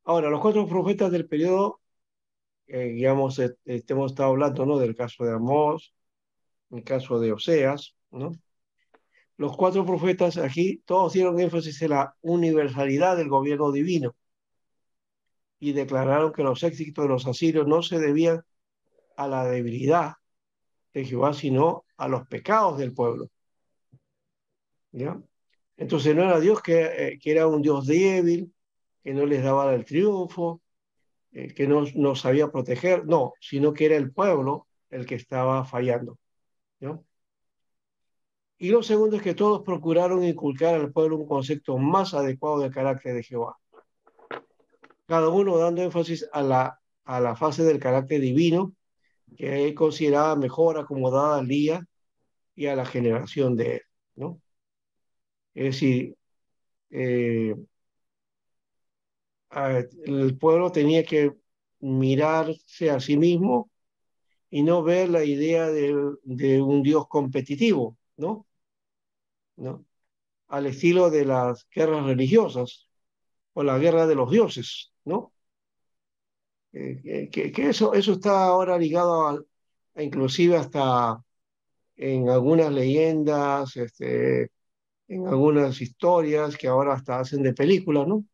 Speaker 1: Ahora, los cuatro profetas del periodo, digamos, hemos estado hablando, ¿no? Del caso de Amós, el caso de Oseas, ¿no? Los cuatro profetas aquí, todos dieron énfasis en la universalidad del gobierno divino y declararon que los éxitos de los asirios no se debían a la debilidad de Jehová, sino a los pecados del pueblo, ¿ya? Entonces no era Dios que era un Dios débil, que no les daba el triunfo, que no sabía proteger, no, sino que era el pueblo el que estaba fallando, ¿no? Y lo segundo es que todos procuraron inculcar al pueblo un concepto más adecuado del carácter de Jehová, cada uno dando énfasis a la fase del carácter divino que él consideraba mejor acomodada al día y a la generación de él, ¿no? Es decir, eh, el pueblo tenía que mirarse a sí mismo y no ver la idea de un Dios competitivo, ¿no? ¿No? Al estilo de las guerras religiosas o la guerra de los dioses, ¿no? Que eso está ahora ligado inclusive hasta en algunas leyendas, en algunas historias que ahora hasta hacen de películas, ¿no?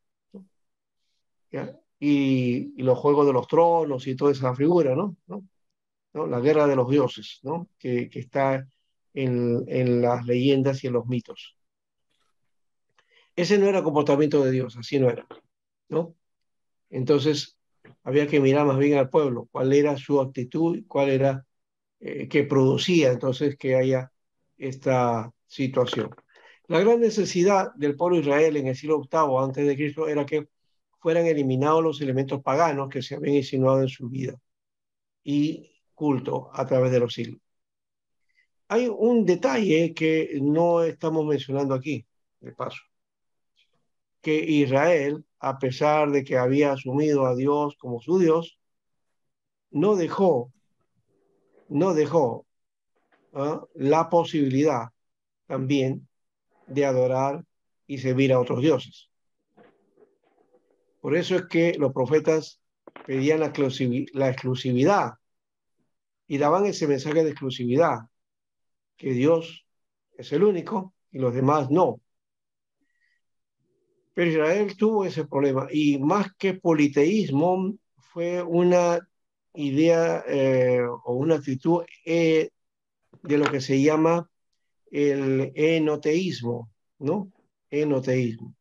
Speaker 1: ¿Ya? y los Juegos de los Tronos y toda esa figura, ¿no? ¿No? La guerra de los dioses, ¿no? Que está en las leyendas y en los mitos. Ese no era comportamiento de Dios, así no era, ¿no? Entonces, había que mirar más bien al pueblo, cuál era su actitud, cuál era que producía entonces que haya esta situación. La gran necesidad del pueblo de Israel en el siglo VIII antes de Cristo era que fueran eliminados los elementos paganos que se habían insinuado en su vida y culto a través de los siglos. Hay un detalle que no estamos mencionando aquí, de paso, que Israel, a pesar de que había asumido a Dios como su Dios, no dejó la posibilidad también de adorar y servir a otros dioses. Por eso es que los profetas pedían la exclusividad y daban ese mensaje de exclusividad, que Dios es el único y los demás no. Pero Israel tuvo ese problema y más que politeísmo fue una idea o una actitud de lo que se llama el enoteísmo, ¿no? Enoteísmo.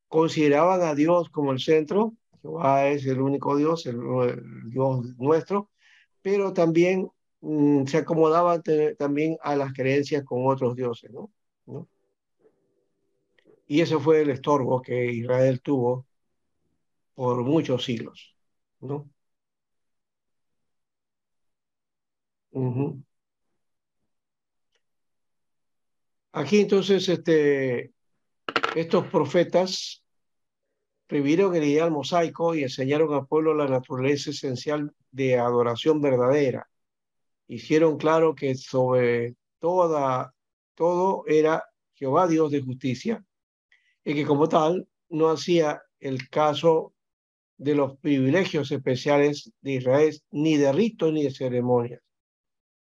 Speaker 1: Consideraban a Dios como el centro, Jehová es el único Dios, el Dios nuestro, pero también se acomodaban también a las creencias con otros dioses, ¿no? ¿No? Y ese fue el estorbo que Israel tuvo por muchos siglos, ¿no? Uh-huh. Aquí entonces estos profetas prohibieron el ideal mosaico y enseñaron al pueblo la naturaleza esencial de adoración verdadera. Hicieron claro que sobre todo era Jehová Dios de justicia y que como tal no hacía el caso de los privilegios especiales de Israel, ni de ritos ni de ceremonias.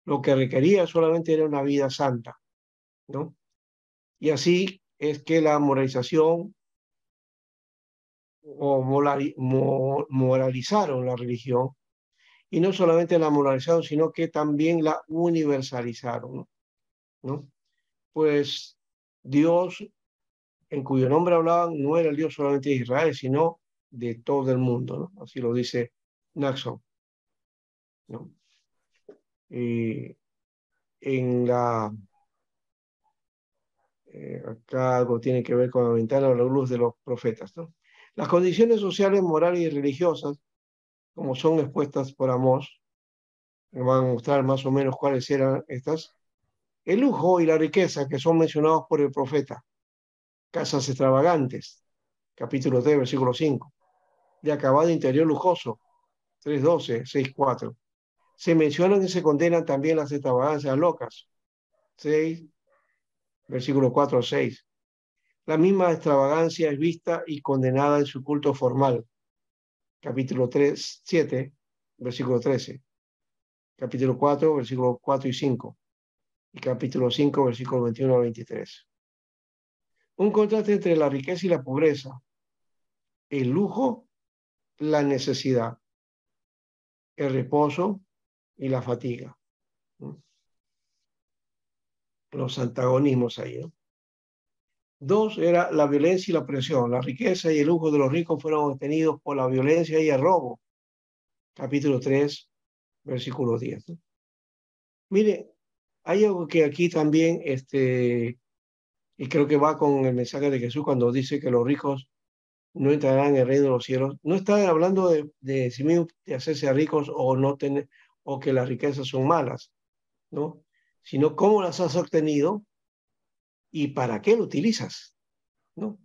Speaker 1: Lo que requería solamente era una vida santa, ¿no? Y así es que la moralización o moralizaron la religión, y no solamente la moralizaron, sino que también la universalizaron, ¿no? Pues Dios, en cuyo nombre hablaban, no era el Dios solamente de Israel, sino de todo el mundo, ¿no? Así lo dice Naxon, ¿no? Y en acá algo tiene que ver con la ventana o la luz de los profetas, ¿no? Las condiciones sociales, morales y religiosas, como son expuestas por Amós, me van a mostrar más o menos cuáles eran estas. El lujo y la riqueza que son mencionados por el profeta. Casas extravagantes, capítulo 3, versículo 5. De acabado interior lujoso, 3:12, 6:4. Se mencionan y se condenan también las extravagancias locas, 6, versículo 4 al 6. La misma extravagancia es vista y condenada en su culto formal, capítulo 3, 7, versículo 13. Capítulo 4, versículos 4 y 5. Y capítulo 5, versículo 21 al 23. Un contraste entre la riqueza y la pobreza, el lujo, la necesidad, el reposo y la fatiga. ¿No? Los antagonismos ahí, ¿no? 2 era la violencia y la opresión. La riqueza y el lujo de los ricos fueron obtenidos por la violencia y el robo. Capítulo 3, versículo 10. ¿No? Mire, hay algo que aquí también, y creo que va con el mensaje de Jesús cuando dice que los ricos no entrarán en el reino de los cielos. No está hablando de sí mismo de hacerse ricos o no tener, o que las riquezas son malas, ¿no? Sino cómo las has obtenido y para qué lo utilizas, ¿no?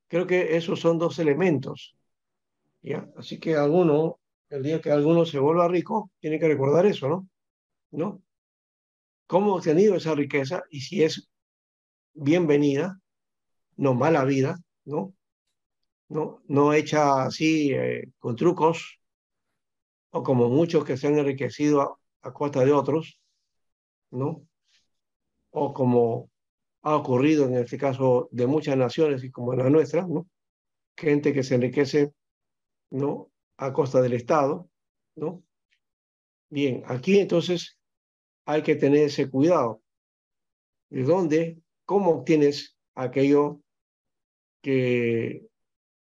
Speaker 1: Creo que esos son dos elementos, ¿ya? Así que el día que alguno se vuelva rico, tiene que recordar eso, ¿no? ¿No? ¿Cómo ha obtenido esa riqueza? Y si es bienvenida, no mala vida, ¿no? No hecha así con trucos, o como muchos que se han enriquecido a costa de otros, ¿no? O como ha ocurrido en este caso de muchas naciones y como en la nuestra, ¿no? Gente que se enriquece ¿no? A costa del Estado, ¿no? Bien, aquí entonces hay que tener ese cuidado. ¿De dónde? ¿Cómo obtienes aquello que,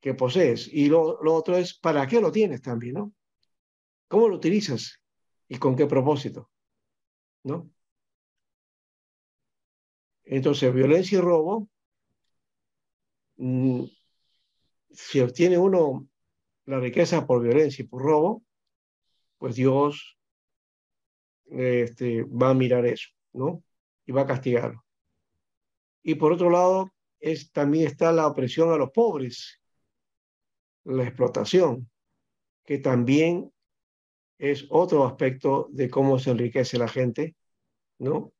Speaker 1: que posees? Y lo otro es, ¿para qué lo tienes también, ¿no? ¿Cómo lo utilizas? ¿Y con qué propósito? ¿No? Entonces, violencia y robo, mm, si obtiene uno la riqueza por violencia y por robo, pues Dios va a mirar eso, ¿no? Y va a castigarlo. Y por otro lado, también está la opresión a los pobres, la explotación, que también es otro aspecto de cómo se enriquece la gente, ¿no?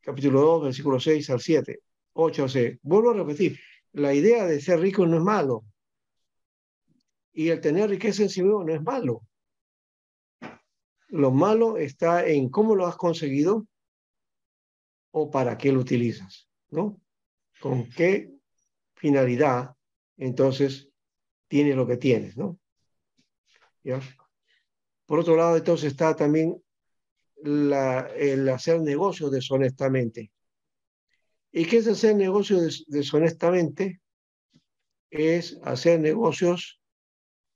Speaker 1: Capítulo 2, versículo 6 al 7, 8 a 6. Vuelvo a repetir, la idea de ser rico no es malo, y el tener riqueza en sí mismo no es malo. Lo malo está en cómo lo has conseguido o para qué lo utilizas, ¿no? ¿Con qué finalidad entonces tienes lo que tienes, ¿no? ¿Ya? Por otro lado, entonces está también el hacer negocios deshonestamente. ¿Y qué es hacer negocios deshonestamente? Es hacer negocios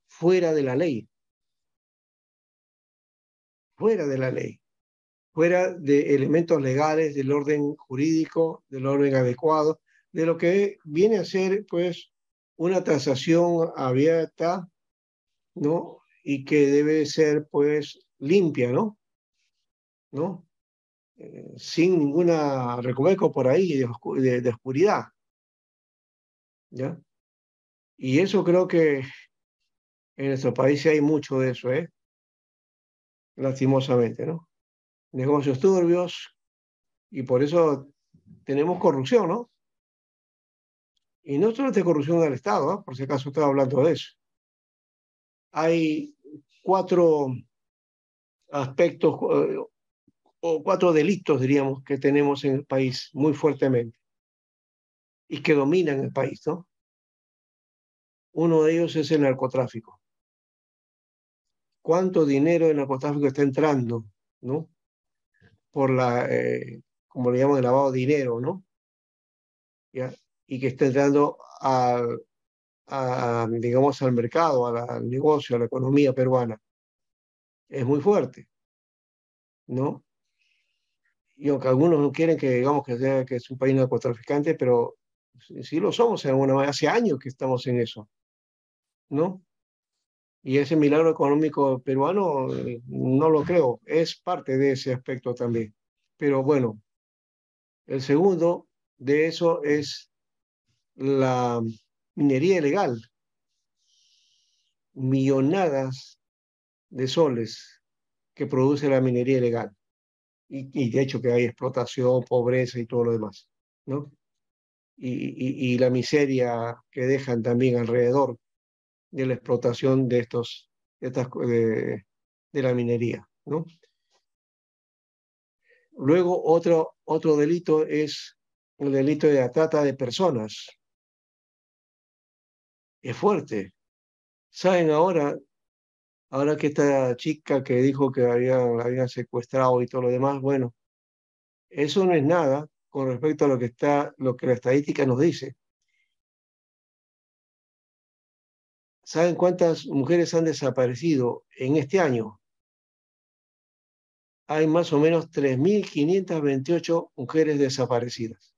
Speaker 1: fuera de la ley, fuera de la ley, fuera de elementos legales, del orden jurídico, del orden adecuado, de lo que viene a ser, pues, una transacción abierta, ¿no? Y que debe ser, pues, limpia, ¿no? ¿No? Sin ninguna recoveco por ahí de oscuridad, ¿ya? Y eso creo que en nuestro país hay mucho de eso, ¿eh? Lastimosamente, ¿no? Negocios turbios y por eso tenemos corrupción, ¿no? Y no solamente corrupción del Estado, ¿eh? Por si acaso estaba hablando de eso. Hay 4 aspectos o 4 delitos, diríamos, que tenemos en el país muy fuertemente y que dominan el país, ¿no? Uno de ellos es el narcotráfico. ¿Cuánto dinero el narcotráfico está entrando, ¿no? Por como le llaman, el lavado de dinero, ¿no? ¿Ya? Y que está entrando digamos, al mercado, al negocio, a la economía peruana. Es muy fuerte, ¿no? Y aunque algunos no quieren que digamos que es un país narcotraficante, pero sí lo somos en alguna manera. Hace años que estamos en eso, ¿no? Y ese milagro económico peruano, no lo creo, es parte de ese aspecto también. Pero bueno, el segundo de eso es la minería ilegal, millonadas de soles que produce la minería ilegal. Y de hecho que hay explotación, pobreza y todo lo demás, ¿no? Y la miseria que dejan también alrededor de la explotación de la minería, ¿no? Luego otro delito es el delito de la trata de personas. Es fuerte. ¿Saben ahora que esta chica que dijo que la habían secuestrado y todo lo demás? Bueno, eso no es nada con respecto a lo que la estadística nos dice. ¿Saben cuántas mujeres han desaparecido en este año? Hay más o menos 3.528 mujeres desaparecidas,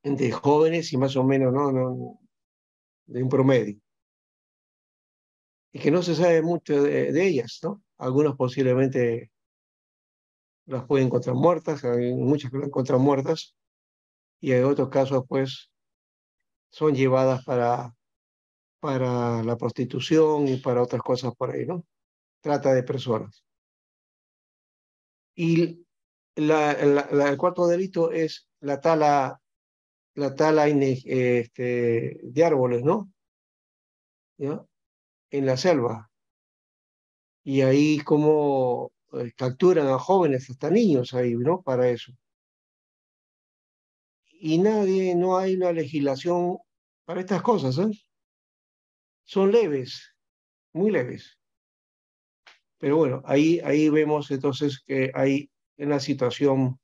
Speaker 1: entre jóvenes y más o menos, ¿no? De un promedio. Y que no se sabe mucho de ellas, ¿no? Algunas posiblemente las pueden encontrar muertas, hay muchas que las encuentran muertas, y hay otros casos, pues, son llevadas para la prostitución y para otras cosas por ahí, ¿no? Trata de personas. Y el cuarto delito es de árboles, ¿no? ¿Ya? En la selva. Y ahí como capturan a jóvenes, hasta niños ahí, ¿no? Para eso. Y no hay una legislación para estas cosas, ¿eh? son leves, muy leves. Pero bueno, ahí vemos entonces que hay una situación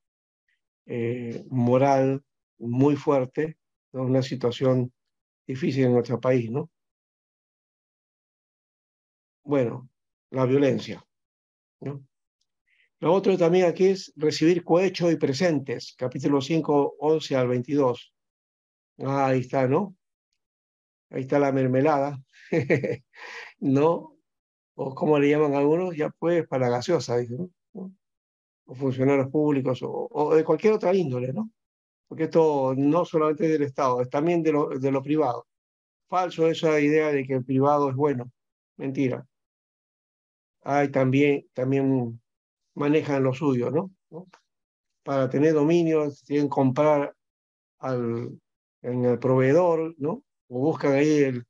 Speaker 1: moral muy fuerte, ¿no? Una situación difícil en nuestro país, ¿no? Bueno, la violencia, ¿no? Lo otro también aquí es recibir cohecho y presentes, capítulo 5, 11 al 22. Ah, ahí está, ¿no? Ahí está la mermelada, ¿no? O como le llaman algunos, ya pues para la gaseosa, dicen, ¿no? O funcionarios públicos o de cualquier otra índole, ¿no? Porque esto no solamente es del Estado, es también de lo privado. Falso esa idea de que el privado es bueno, mentira. Hay también manejan lo suyo, ¿no? Para tener dominio, tienen que comprar en el proveedor, ¿no? O buscan ahí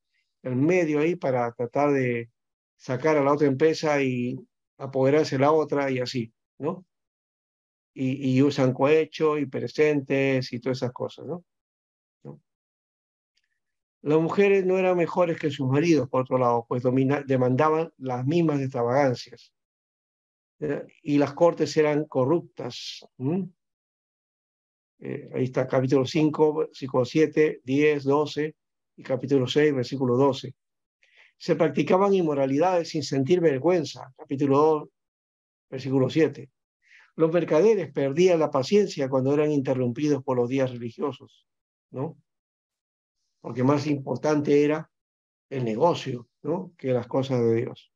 Speaker 1: el medio ahí para tratar de sacar a la otra empresa y apoderarse de la otra y así, ¿no? Y usan cohecho y presentes y todas esas cosas, ¿no? Las mujeres no eran mejores que sus maridos, por otro lado, pues demandaban las mismas extravagancias. Y las cortes eran corruptas. Ahí está capítulo 5, versículo 7, 10, 12 y capítulo 6, versículo 12. Se practicaban inmoralidades sin sentir vergüenza, capítulo 2, versículo 7. Los mercaderes perdían la paciencia cuando eran interrumpidos por los días religiosos, ¿no? Porque más importante era el negocio, ¿no? Que las cosas de Dios.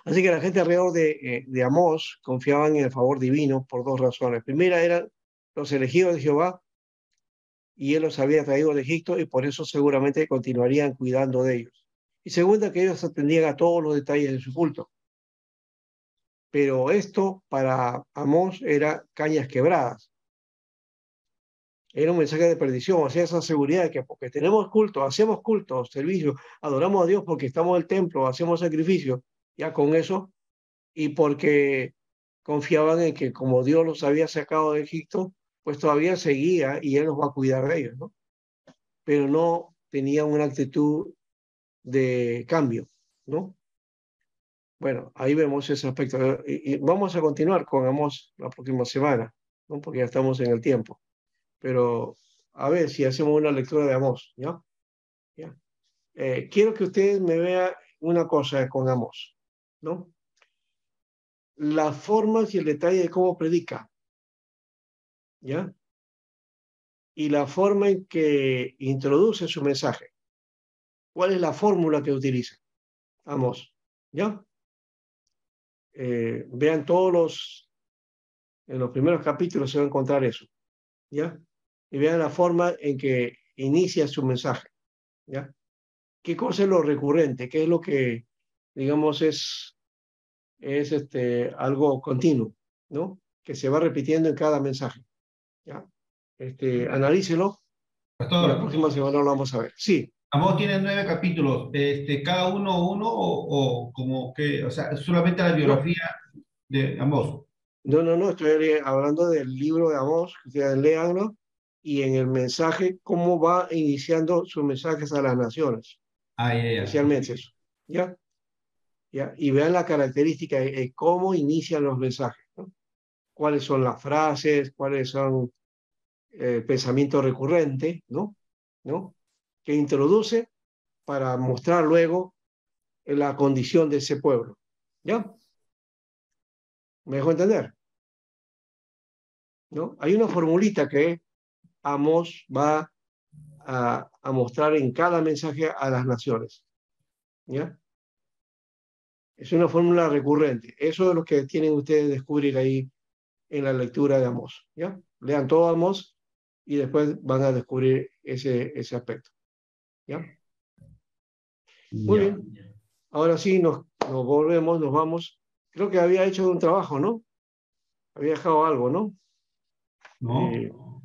Speaker 1: Así que la gente alrededor de Amós confiaban en el favor divino por dos razones. Primera eran los elegidos de Jehová y él los había traído de Egipto y por eso seguramente continuarían cuidando de ellos. Y segunda, que ellos atendían a todos los detalles de su culto. Pero esto para Amós era cañas quebradas. Era un mensaje de perdición, hacía esa seguridad de que porque tenemos culto, hacemos culto, servicio, adoramos a Dios porque estamos en el templo, hacemos sacrificio, ya con eso, y porque confiaban en que como Dios los había sacado de Egipto, pues todavía seguía y Él los va a cuidar de ellos, ¿no? Pero no tenían una actitud de cambio, ¿no? Bueno, ahí vemos ese aspecto. Y vamos a continuar con Amós la próxima semana, ¿no? Porque ya estamos en el tiempo. Pero a ver si hacemos una lectura de Amós, ¿ya? ¿Ya? Quiero que ustedes me vean una cosa con Amós, ¿no? Las formas y el detalle de cómo predica, ¿ya? Y la forma en que introduce su mensaje. ¿Cuál es la fórmula que utiliza Amós? ¿Ya? Vean en los primeros capítulos se va a encontrar eso, ¿ya? Y vean la forma en que inicia su mensaje, ¿ya? ¿Qué cosa es lo recurrente? ¿Qué es lo que, digamos, es algo continuo, ¿no? Que se va repitiendo en cada mensaje, ¿ya? Analícelo y la
Speaker 4: Pastor,
Speaker 1: próxima semana lo vamos a ver. Sí.
Speaker 4: Amós tiene 9 capítulos, cada uno o como que, o sea, solamente la
Speaker 1: No,
Speaker 4: biografía de Amós.
Speaker 1: no, estoy hablando del libro de Amós, que ustedes léanlo, y en el mensaje, cómo va iniciando sus mensajes a las naciones,
Speaker 4: Ah, ya, ya.
Speaker 1: especialmente eso, ¿ya? ¿Ya? Y vean la característica de cómo inician los mensajes, ¿no? Cuáles son las frases, cuáles son el pensamiento recurrente, ¿no? ¿No? Que introduce para mostrar luego la condición de ese pueblo, ¿ya? ¿Me dejo entender? ¿No? Hay una formulita que Amós va a mostrar en cada mensaje a las naciones, ¿ya? Es una fórmula recurrente. Eso es lo que tienen ustedes que descubrir ahí en la lectura de Amós, ¿ya? Lean todo Amós y después van a descubrir ese aspecto, ¿ya? Muy
Speaker 4: Ya.
Speaker 1: bien. Ahora sí, nos volvemos, nos vamos. Creo que había hecho un trabajo, ¿no? Había dejado algo, ¿no?
Speaker 4: ¿No?